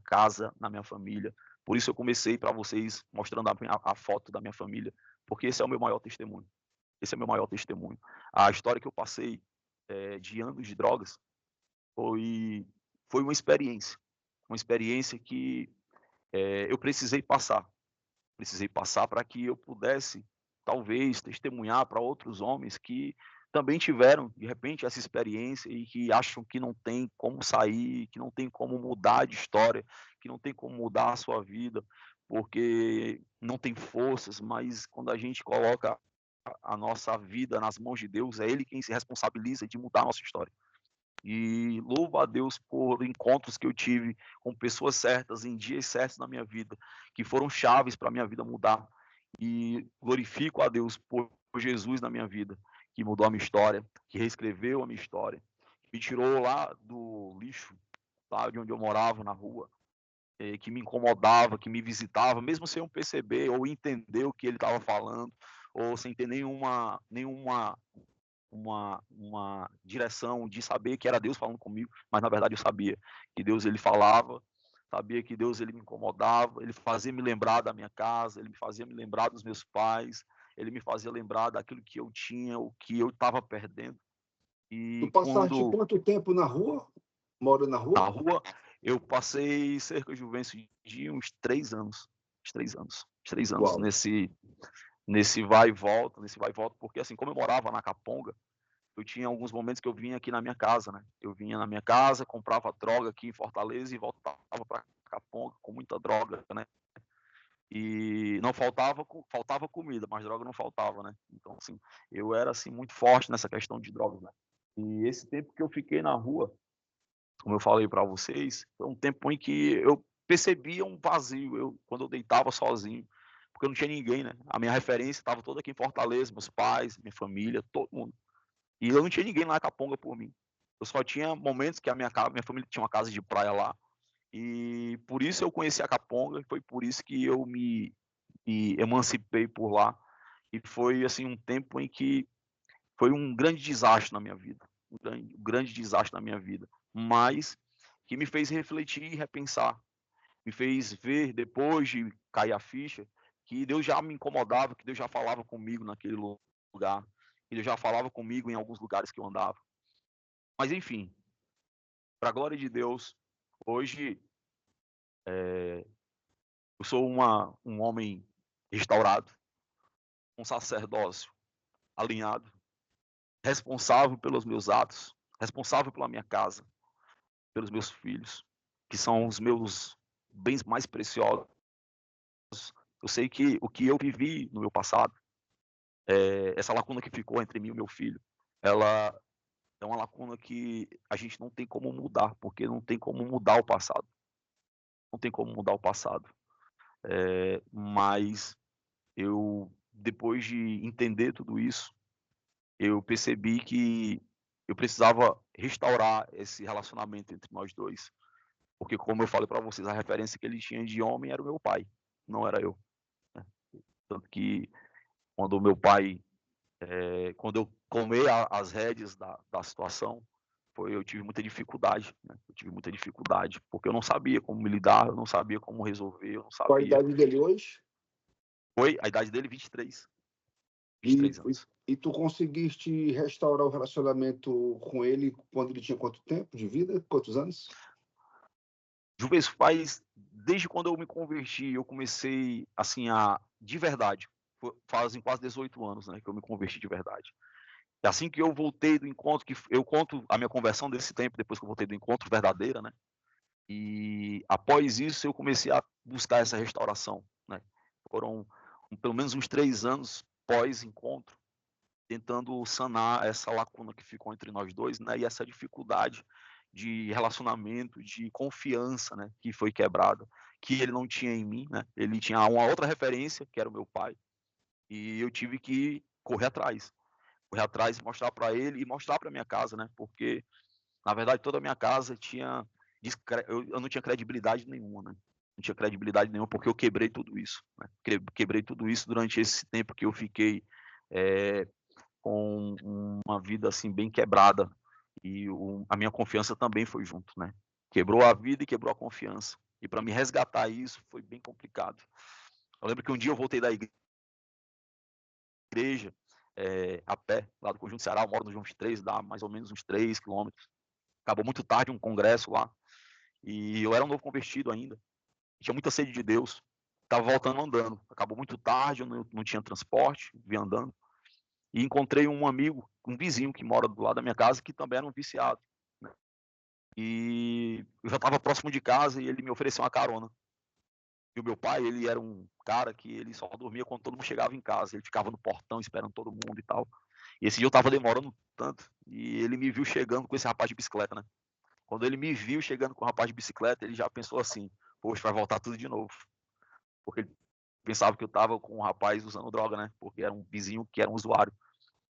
casa, na minha família. Por isso eu comecei para vocês mostrando a foto da minha família, porque esse é o meu maior testemunho. Esse é o meu maior testemunho. A história que eu passei de anos de drogas foi uma experiência que eu precisei passar para que eu pudesse talvez testemunhar para outros homens que também tiveram de repente essa experiência e que acham que não tem como sair, que não tem como mudar de história, que não tem como mudar a sua vida, porque não tem forças, mas quando a gente coloca a nossa vida nas mãos de Deus, é Ele quem se responsabiliza de mudar a nossa história. E louvo a Deus por encontros que eu tive com pessoas certas, em dias certos na minha vida, que foram chaves para a minha vida mudar. E glorifico a Deus por Jesus na minha vida, que mudou a minha história, que reescreveu a minha história, que me tirou lá do lixo, lá de onde eu morava, na rua, que me incomodava, que me visitava, mesmo sem eu perceber ou entender o que ele estava falando, ou sem ter nenhuma uma direção de saber que era Deus falando comigo, mas na verdade eu sabia que Deus ele falava, sabia que Deus ele me incomodava, ele fazia me lembrar da minha casa, ele me fazia me lembrar dos meus pais, ele me fazia lembrar daquilo que eu tinha, o que eu estava perdendo. Tu E passaste quando quanto tempo na rua? Mora na rua? na rua, eu passei cerca de uns 3 anos, 3 anos Uau. nesse vai e volta, porque assim, como eu morava na Caponga, eu tinha alguns momentos que eu vinha aqui na minha casa, né? Eu vinha na minha casa, comprava droga aqui em Fortaleza e voltava para Caponga com muita droga, né? E não faltava comida, mas droga não faltava, né? Então, assim, eu era assim muito forte nessa questão de drogas, né? E esse tempo que eu fiquei na rua, como eu falei para vocês, foi um tempo em que eu percebia um vazio, quando eu deitava sozinho, porque eu não tinha ninguém, né? A minha referência estava toda aqui em Fortaleza, meus pais, minha família, todo mundo. E eu não tinha ninguém lá na Caponga por mim. Eu só tinha momentos que minha família tinha uma casa de praia lá. E por isso eu conheci a Caponga, e foi por isso que eu me emancipei por lá. E foi assim um tempo em que foi um grande desastre na minha vida. Um grande desastre na minha vida. Mas que me fez refletir e repensar. Me fez ver, depois de cair a ficha, que Deus já me incomodava, que Deus já falava comigo naquele lugar. Que Deus já falava comigo em alguns lugares que eu andava. Mas, enfim, para a glória de Deus, hoje eu sou um homem restaurado, um sacerdócio alinhado, responsável pelos meus atos, responsável pela minha casa, pelos meus filhos, que são os meus bens mais preciosos. Eu sei que o que eu vivi no meu passado, essa lacuna que ficou entre mim e o meu filho, ela é uma lacuna que a gente não tem como mudar, porque não tem como mudar o passado. Não tem como mudar o passado. Mas eu depois de entender tudo isso, eu percebi que eu precisava restaurar esse relacionamento entre nós dois. Porque, como eu falei para vocês, a referência que ele tinha de homem era o meu pai, não era eu. Né? Tanto que quando o meu pai, quando eu tomei as rédeas da situação, eu tive muita dificuldade, né? Eu tive muita dificuldade, porque eu não sabia como me lidar, eu não sabia como resolver, eu não Qual a sabia. idade dele hoje? Foi a idade dele 23 E, anos. e tu conseguiste restaurar o relacionamento com ele quando ele tinha quanto tempo de vida? Quantos anos? Juvens, desde quando eu me converti, eu comecei, assim, de verdade, fazem quase 18 anos, né, que eu me converti de verdade. E assim que eu voltei do encontro, que eu conto a minha conversão desse tempo, depois que eu voltei do encontro verdadeira, né, e após isso eu comecei a buscar essa restauração, né. Foram pelo menos uns 3 anos pós-encontro, tentando sanar essa lacuna que ficou entre nós dois, né, e essa dificuldade de relacionamento, de confiança, né, que foi quebrada, que ele não tinha em mim, né, ele tinha uma outra referência, que era o meu pai, e eu tive que correr atrás e mostrar para ele e mostrar para minha casa, né, porque, na verdade, toda a minha casa tinha, eu não tinha credibilidade nenhuma, né, não tinha credibilidade nenhuma porque eu quebrei tudo isso, né, quebrei tudo isso durante esse tempo que eu fiquei com uma vida assim bem quebrada e a minha confiança também foi junto, né? Quebrou a vida e quebrou a confiança. E para me resgatar isso foi bem complicado. Eu lembro que um dia eu voltei da igreja a pé, lá do Conjunto Ceará, eu moro no João 23, dá mais ou menos uns 3 quilômetros. Acabou muito tarde um congresso lá e eu era um novo convertido ainda. Tinha muita sede de Deus. Estava voltando andando. Acabou muito tarde, eu não tinha transporte, vim andando. E encontrei um amigo, um vizinho que mora do lado da minha casa, que também era um viciado. Né? E eu já estava próximo de casa e ele me ofereceu uma carona. E o meu pai, ele era um cara que ele só dormia quando todo mundo chegava em casa. Ele ficava no portão esperando todo mundo e tal. E esse dia eu estava demorando tanto. E ele me viu chegando com esse rapaz de bicicleta, né? Quando ele me viu chegando com o rapaz de bicicleta, ele já pensou assim: poxa, vai voltar tudo de novo. Porque ele pensava que eu estava com um rapaz usando droga, né? Porque era um vizinho que era um usuário.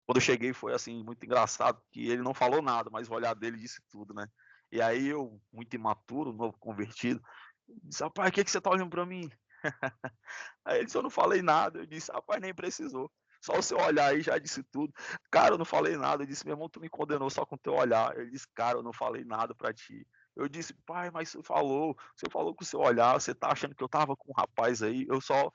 Quando eu cheguei foi assim muito engraçado, que ele não falou nada, mas o olhar dele disse tudo, né? E aí eu, muito imaturo, novo convertido, disse: rapaz, o que você tá olhando para mim? Aí ele disse: eu não falei nada. Eu disse: rapaz, nem precisou. Só o seu olhar aí já disse tudo. Cara, eu não falei nada. Eu disse: meu irmão, tu me condenou só com o teu olhar. Ele disse: cara, eu não falei nada para ti. Eu disse: pai, mas você falou com o seu olhar, você tá achando que eu tava com um rapaz aí, eu só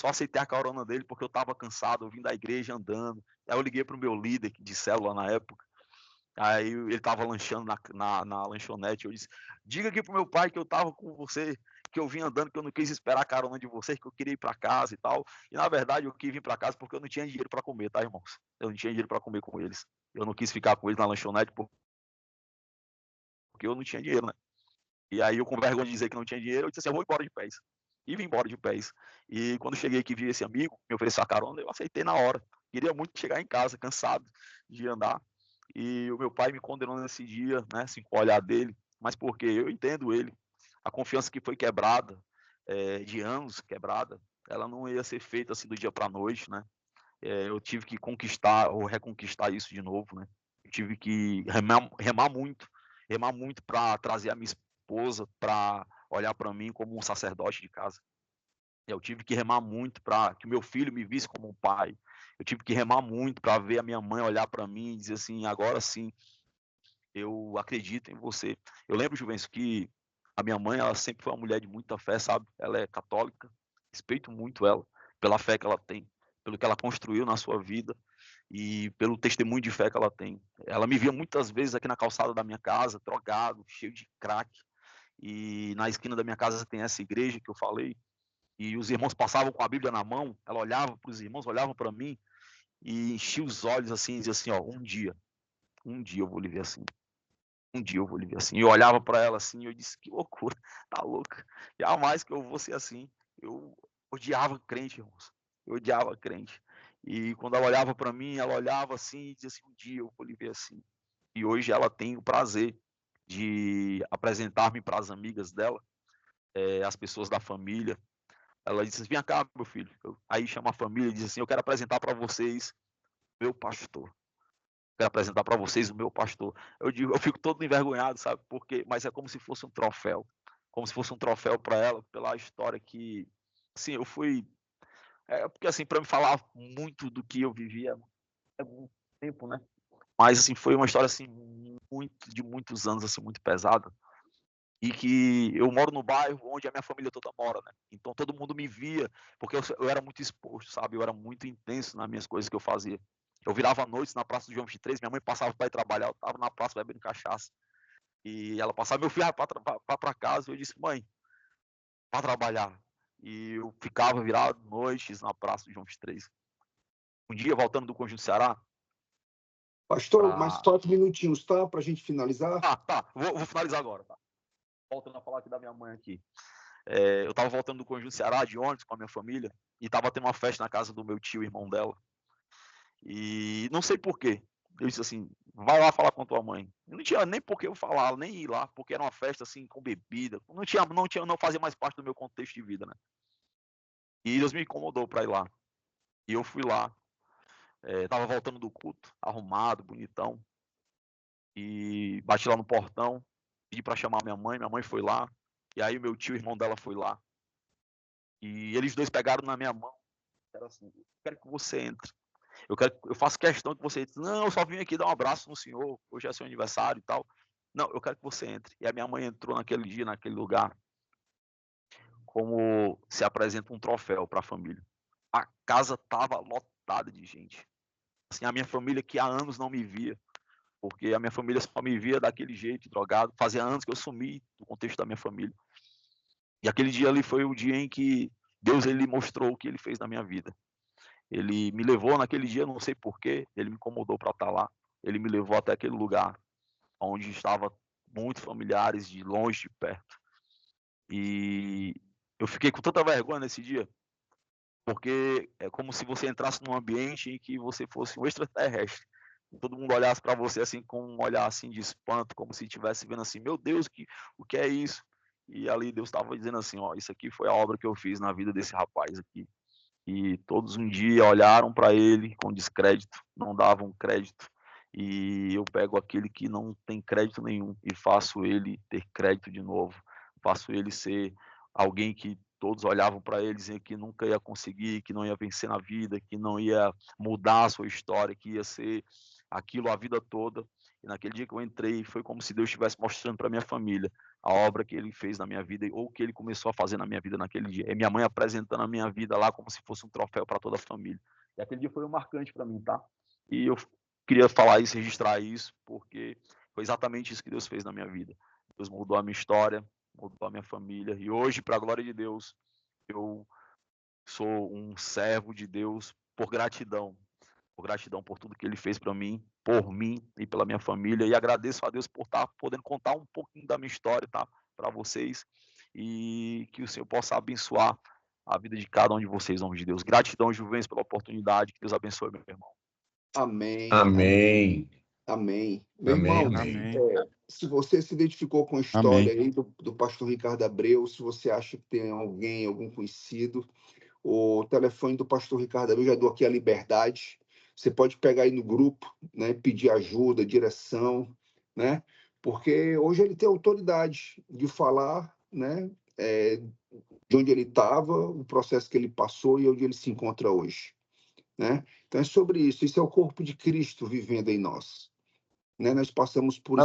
aceitei a carona dele porque eu estava cansado, eu vim da igreja andando. Aí eu liguei para o meu líder de célula na época. Aí ele estava lanchando na lanchonete. Eu disse: diga aqui pro meu pai que eu estava com você, que eu vim andando, que eu não quis esperar a carona de vocês, que eu queria ir para casa e tal. E na verdade eu quis vir para casa porque eu não tinha dinheiro para comer, tá, irmãos? Eu não tinha dinheiro para comer com eles. Eu não quis ficar com eles na lanchonete porque eu não tinha dinheiro, né? E aí eu, com vergonha de dizer que não tinha dinheiro, eu disse assim: eu vou embora de pés. E vim embora de pés. E quando cheguei aqui, vi esse amigo, me ofereceu a carona, eu aceitei na hora. Queria muito chegar em casa, cansado de andar. E o meu pai me condenou nesse dia, né, assim, com o olhar dele, mas porque eu entendo ele. A confiança que foi quebrada, de anos quebrada, ela não ia ser feita assim do dia para a noite, né? Eu tive que conquistar ou reconquistar isso de novo, né? Eu tive que remar muito para trazer a minha esposa para olhar para mim como um sacerdote de casa. Eu tive que remar muito para que o meu filho me visse como um pai. Eu tive que remar muito para ver a minha mãe olhar para mim e dizer assim: agora sim, eu acredito em você. Eu lembro, Juvencio, que a minha mãe, ela sempre foi uma mulher de muita fé, sabe? Ela é católica, respeito muito ela pela fé que ela tem, pelo que ela construiu na sua vida e pelo testemunho de fé que ela tem. Ela me via muitas vezes aqui na calçada da minha casa, drogado, cheio de crack, e na esquina da minha casa tem essa igreja que eu falei, e os irmãos passavam com a Bíblia na mão, ela olhava para os irmãos, olhava para mim e enchia os olhos assim e dizia assim: ó, um dia eu vou lhe ver assim. Um dia eu vou lhe ver assim. E eu olhava para ela assim e eu disse: que loucura, tá louca. Jamais que eu vou ser assim. Eu odiava crente, irmãos. Eu odiava crente. E quando ela olhava para mim, ela olhava assim e dizia assim: um dia eu vou lhe ver assim. E hoje ela tem o prazer de apresentar-me para as amigas dela, as pessoas da família, Ela disse: vem cá, meu filho. Aí chama a família e diz assim: eu quero apresentar para vocês meu pastor. Quero apresentar para vocês o meu pastor. Eu fico todo envergonhado, sabe? Mas é como se fosse um troféu. Como se fosse um troféu para ela, pela história que, assim, eu fui. Porque, assim, para me falar muito do que eu vivia é muito tempo, né? Mas, assim, foi uma história, assim, de muitos anos, assim, muito pesada. E que eu moro no bairro onde a minha família toda mora, né? Então todo mundo me via, porque eu era muito exposto, sabe? Eu era muito intenso nas minhas coisas que eu fazia. Eu virava à noite na Praça do João 23, minha mãe passava para ir trabalhar, eu estava na praça bebendo cachaça. E ela passava, meu filho, vai para casa. Eu disse: mãe, para trabalhar. E eu ficava virado noites na Praça do João 23. Um dia, voltando do Conjunto Ceará, Pastor, mais 4 minutinhos, tá? Para a gente finalizar. Tá. Vou finalizar agora, tá? Voltando a falar aqui da minha mãe aqui. Eu estava voltando do Conjunto Ceará de ônibus com a minha família e estava tendo uma festa na casa do meu tio, irmão dela. E não sei por quê. Eu disse assim: vai lá falar com tua mãe. Não tinha nem por que eu falar, nem ir lá, porque era uma festa assim com bebida. Não fazia mais parte do meu contexto de vida, né? E Deus me incomodou para ir lá. E eu fui lá. Tava voltando do culto, arrumado, bonitão. E bati lá no portão, pedi para chamar minha mãe foi lá. E aí meu tio, irmão dela, foi lá. E eles dois pegaram na minha mão. Era assim: eu quero que você entre. Eu faço questão que você entre. Não, eu só vim aqui dar um abraço no senhor. Hoje é seu aniversário e tal. Não, eu quero que você entre. E a minha mãe entrou naquele dia, naquele lugar, como se apresenta um troféu para a família. A casa estava lotada de gente. Assim, a minha família que há anos não me via, porque a minha família só me via daquele jeito, drogado. Fazia anos que eu sumi do contexto da minha família. E aquele dia ali foi o dia em que Deus ele mostrou o que ele fez na minha vida. Ele me levou naquele dia, não sei porquê, ele me incomodou para estar lá. Ele me levou até aquele lugar onde estava muitos familiares de longe, de perto. E eu fiquei com tanta vergonha nesse dia, porque é como se você entrasse num ambiente em que você fosse um extraterrestre. Todo mundo olhasse para você assim com um olhar assim de espanto, como se estivesse vendo assim: meu Deus, o que é isso? E ali Deus estava dizendo assim: ó, isso aqui foi a obra que eu fiz na vida desse rapaz aqui. E todos um dia olharam para ele com descrédito, não davam crédito. E eu pego aquele que não tem crédito nenhum e faço ele ter crédito de novo. Faço ele ser alguém que todos olhavam para ele e diziam que nunca ia conseguir, que não ia vencer na vida, que não ia mudar a sua história, que ia ser aquilo a vida toda. E naquele dia que eu entrei, foi como se Deus estivesse mostrando para minha família a obra que ele fez na minha vida ou que ele começou a fazer na minha vida naquele dia. É minha mãe apresentando a minha vida lá como se fosse um troféu para toda a família. E aquele dia foi marcante para mim, tá? E eu queria falar isso, registrar isso, porque foi exatamente isso que Deus fez na minha vida. Deus mudou a minha história, mudou a minha família. E hoje, para a glória de Deus, eu sou um servo de Deus por gratidão por tudo que ele fez para mim, por mim e pela minha família. E agradeço a Deus por estar podendo contar um pouquinho da minha história, tá? Para vocês. E que o Senhor possa abençoar a vida de cada um de vocês, em nome de Deus. Gratidão, Juventus, pela oportunidade. Que Deus abençoe, meu irmão. Amém. Amém. Amém. Meu Amém, irmão, amém. se você se identificou com a história aí do pastor Ricardo Abreu, se você acha que tem alguém, algum conhecido, o telefone do pastor Ricardo Abreu, já dou aqui a liberdade. Você pode pegar aí no grupo, né, pedir ajuda, direção, né? Porque hoje ele tem autoridade de falar, né, de onde ele estava, o processo que ele passou e onde ele se encontra hoje, né? Então é sobre isso. Isso é o corpo de Cristo vivendo em nós, né? Nós passamos por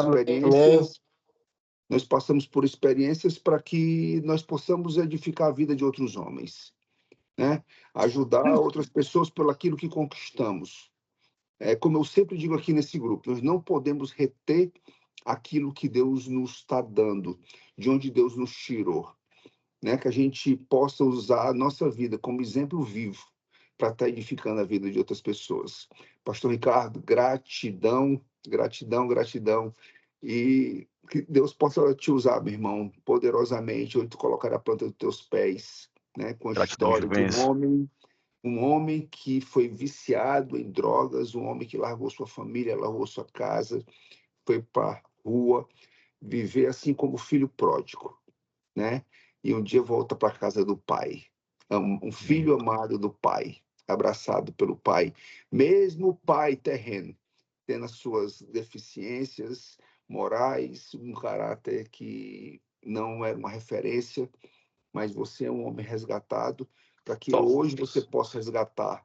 experiências, para que nós possamos edificar a vida de outros homens, né? Ajudar outras pessoas pelo aquilo que conquistamos. Como eu sempre digo aqui nesse grupo, nós não podemos reter aquilo que Deus nos está dando, de onde Deus nos tirou, né? Que a gente possa usar a nossa vida como exemplo vivo para estar edificando a vida de outras pessoas. Pastor Ricardo, gratidão, gratidão, gratidão. E que Deus possa te usar, meu irmão, poderosamente, onde tu colocar a planta dos teus pés, né? Com a Gratidão, história de Juventus. um homem que foi viciado em drogas, um homem que largou sua família, largou sua casa, foi para a rua, viver assim como filho pródigo, né? E um dia volta para a casa do pai. um filho amado do Pai, abraçado pelo Pai. Mesmo o Pai terreno, tendo as suas deficiências morais, um caráter que não era uma referência, mas você é um homem resgatado, para que hoje você possa resgatar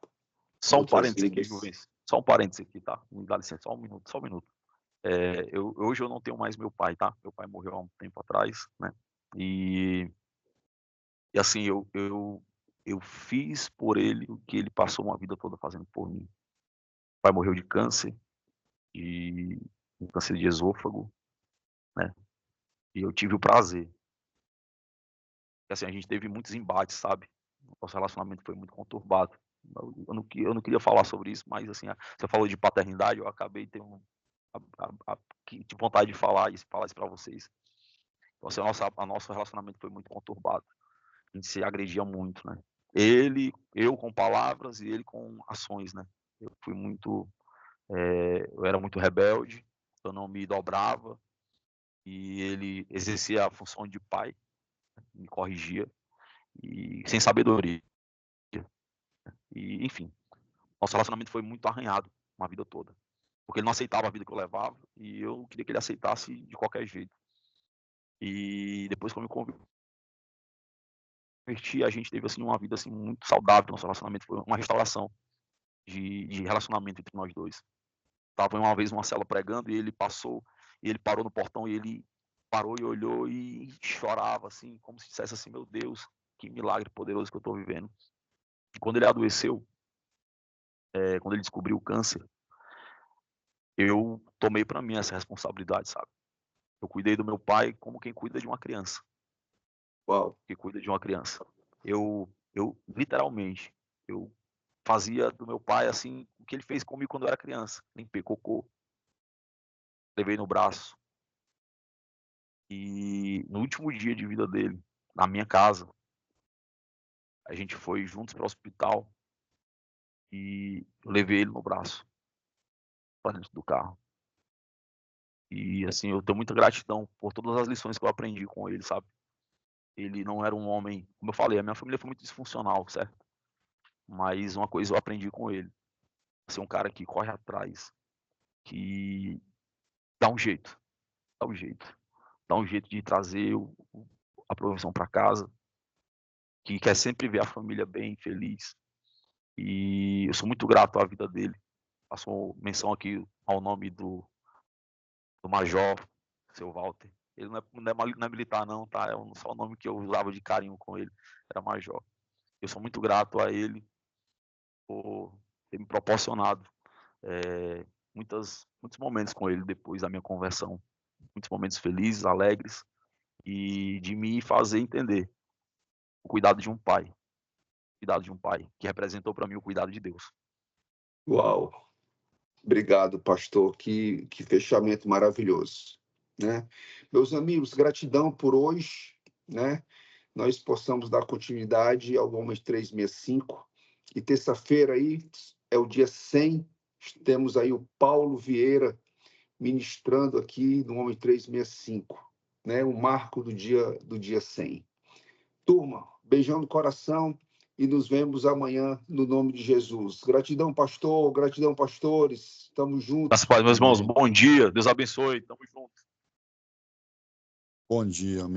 Só um outras parênteses aqui, vidas. Juvencio. Só um parênteses aqui, tá? Me dá licença, só um minuto, só um minuto. Hoje eu não tenho mais meu pai, tá? Meu pai morreu há um tempo atrás, né? E assim, eu fiz por ele o que ele passou uma vida toda fazendo por mim. O pai morreu de câncer, um câncer de esôfago, né? E eu tive o prazer. Assim, a gente teve muitos embates, sabe? Nosso relacionamento foi muito conturbado. Eu não queria falar sobre isso, mas assim, você falou de paternidade, eu acabei tendo de vontade de falar isso para vocês. Então, assim, nosso relacionamento foi muito conturbado. A gente se agredia muito, né? Eu com palavras e ele com ações, né? Eu era muito rebelde, eu não me dobrava e ele exercia a função de pai, me corrigia e sem sabedoria. E, enfim, nosso relacionamento foi muito arranhado uma vida toda, porque ele não aceitava a vida que eu levava e eu queria que ele aceitasse de qualquer jeito. E depois que eu me converti, a gente teve assim uma vida assim muito saudável. Nosso relacionamento foi uma restauração de relacionamento entre nós dois. Estava uma vez numa cela pregando e ele parou no portão e ele parou e olhou e chorava assim, como se dissesse assim: meu Deus, que milagre poderoso que eu estou vivendo. E quando ele adoeceu, quando ele descobriu o câncer, eu tomei para mim essa responsabilidade, sabe? Eu cuidei do meu pai como quem cuida de uma criança. Uau. Que cuida de uma criança. Eu literalmente, eu fazia do meu pai assim o que ele fez comigo quando eu era criança. Limpei cocô, levei no braço. E no último dia de vida dele, na minha casa, a gente foi juntos para o hospital e eu levei ele no braço para dentro do carro. E assim, eu tenho muita gratidão por todas as lições que eu aprendi com ele, sabe? Ele não era um homem, como eu falei, a minha família foi muito disfuncional, certo? Mas uma coisa eu aprendi com ele: ser um cara que corre atrás, que dá um jeito, dá um jeito, dá um jeito de trazer a provisão para casa, que quer sempre ver a família bem, feliz. E eu sou muito grato à vida dele. Faço menção aqui ao nome do Major, seu Walter. Ele não é militar não, tá? É só o nome que eu usava de carinho com ele, era Major. Eu sou muito grato a ele por ter me proporcionado muitos momentos com ele depois da minha conversão. Muitos momentos felizes, alegres, e de me fazer entender o cuidado de um pai. Cuidado de um pai, que representou para mim o cuidado de Deus. Uau! Obrigado, pastor. Que fechamento maravilhoso, né? Meus amigos, gratidão por hoje, né? Nós possamos dar continuidade ao Homens 365. E terça-feira aí é o dia 100. Temos aí o Paulo Vieira ministrando aqui no Homem 365, né? O marco do dia 100. Turma, beijão no coração e nos vemos amanhã no nome de Jesus. Gratidão, pastor. Gratidão, pastores. Estamos juntos. Meus irmãos, bom dia. Deus abençoe. Tamo junto. Bom dia.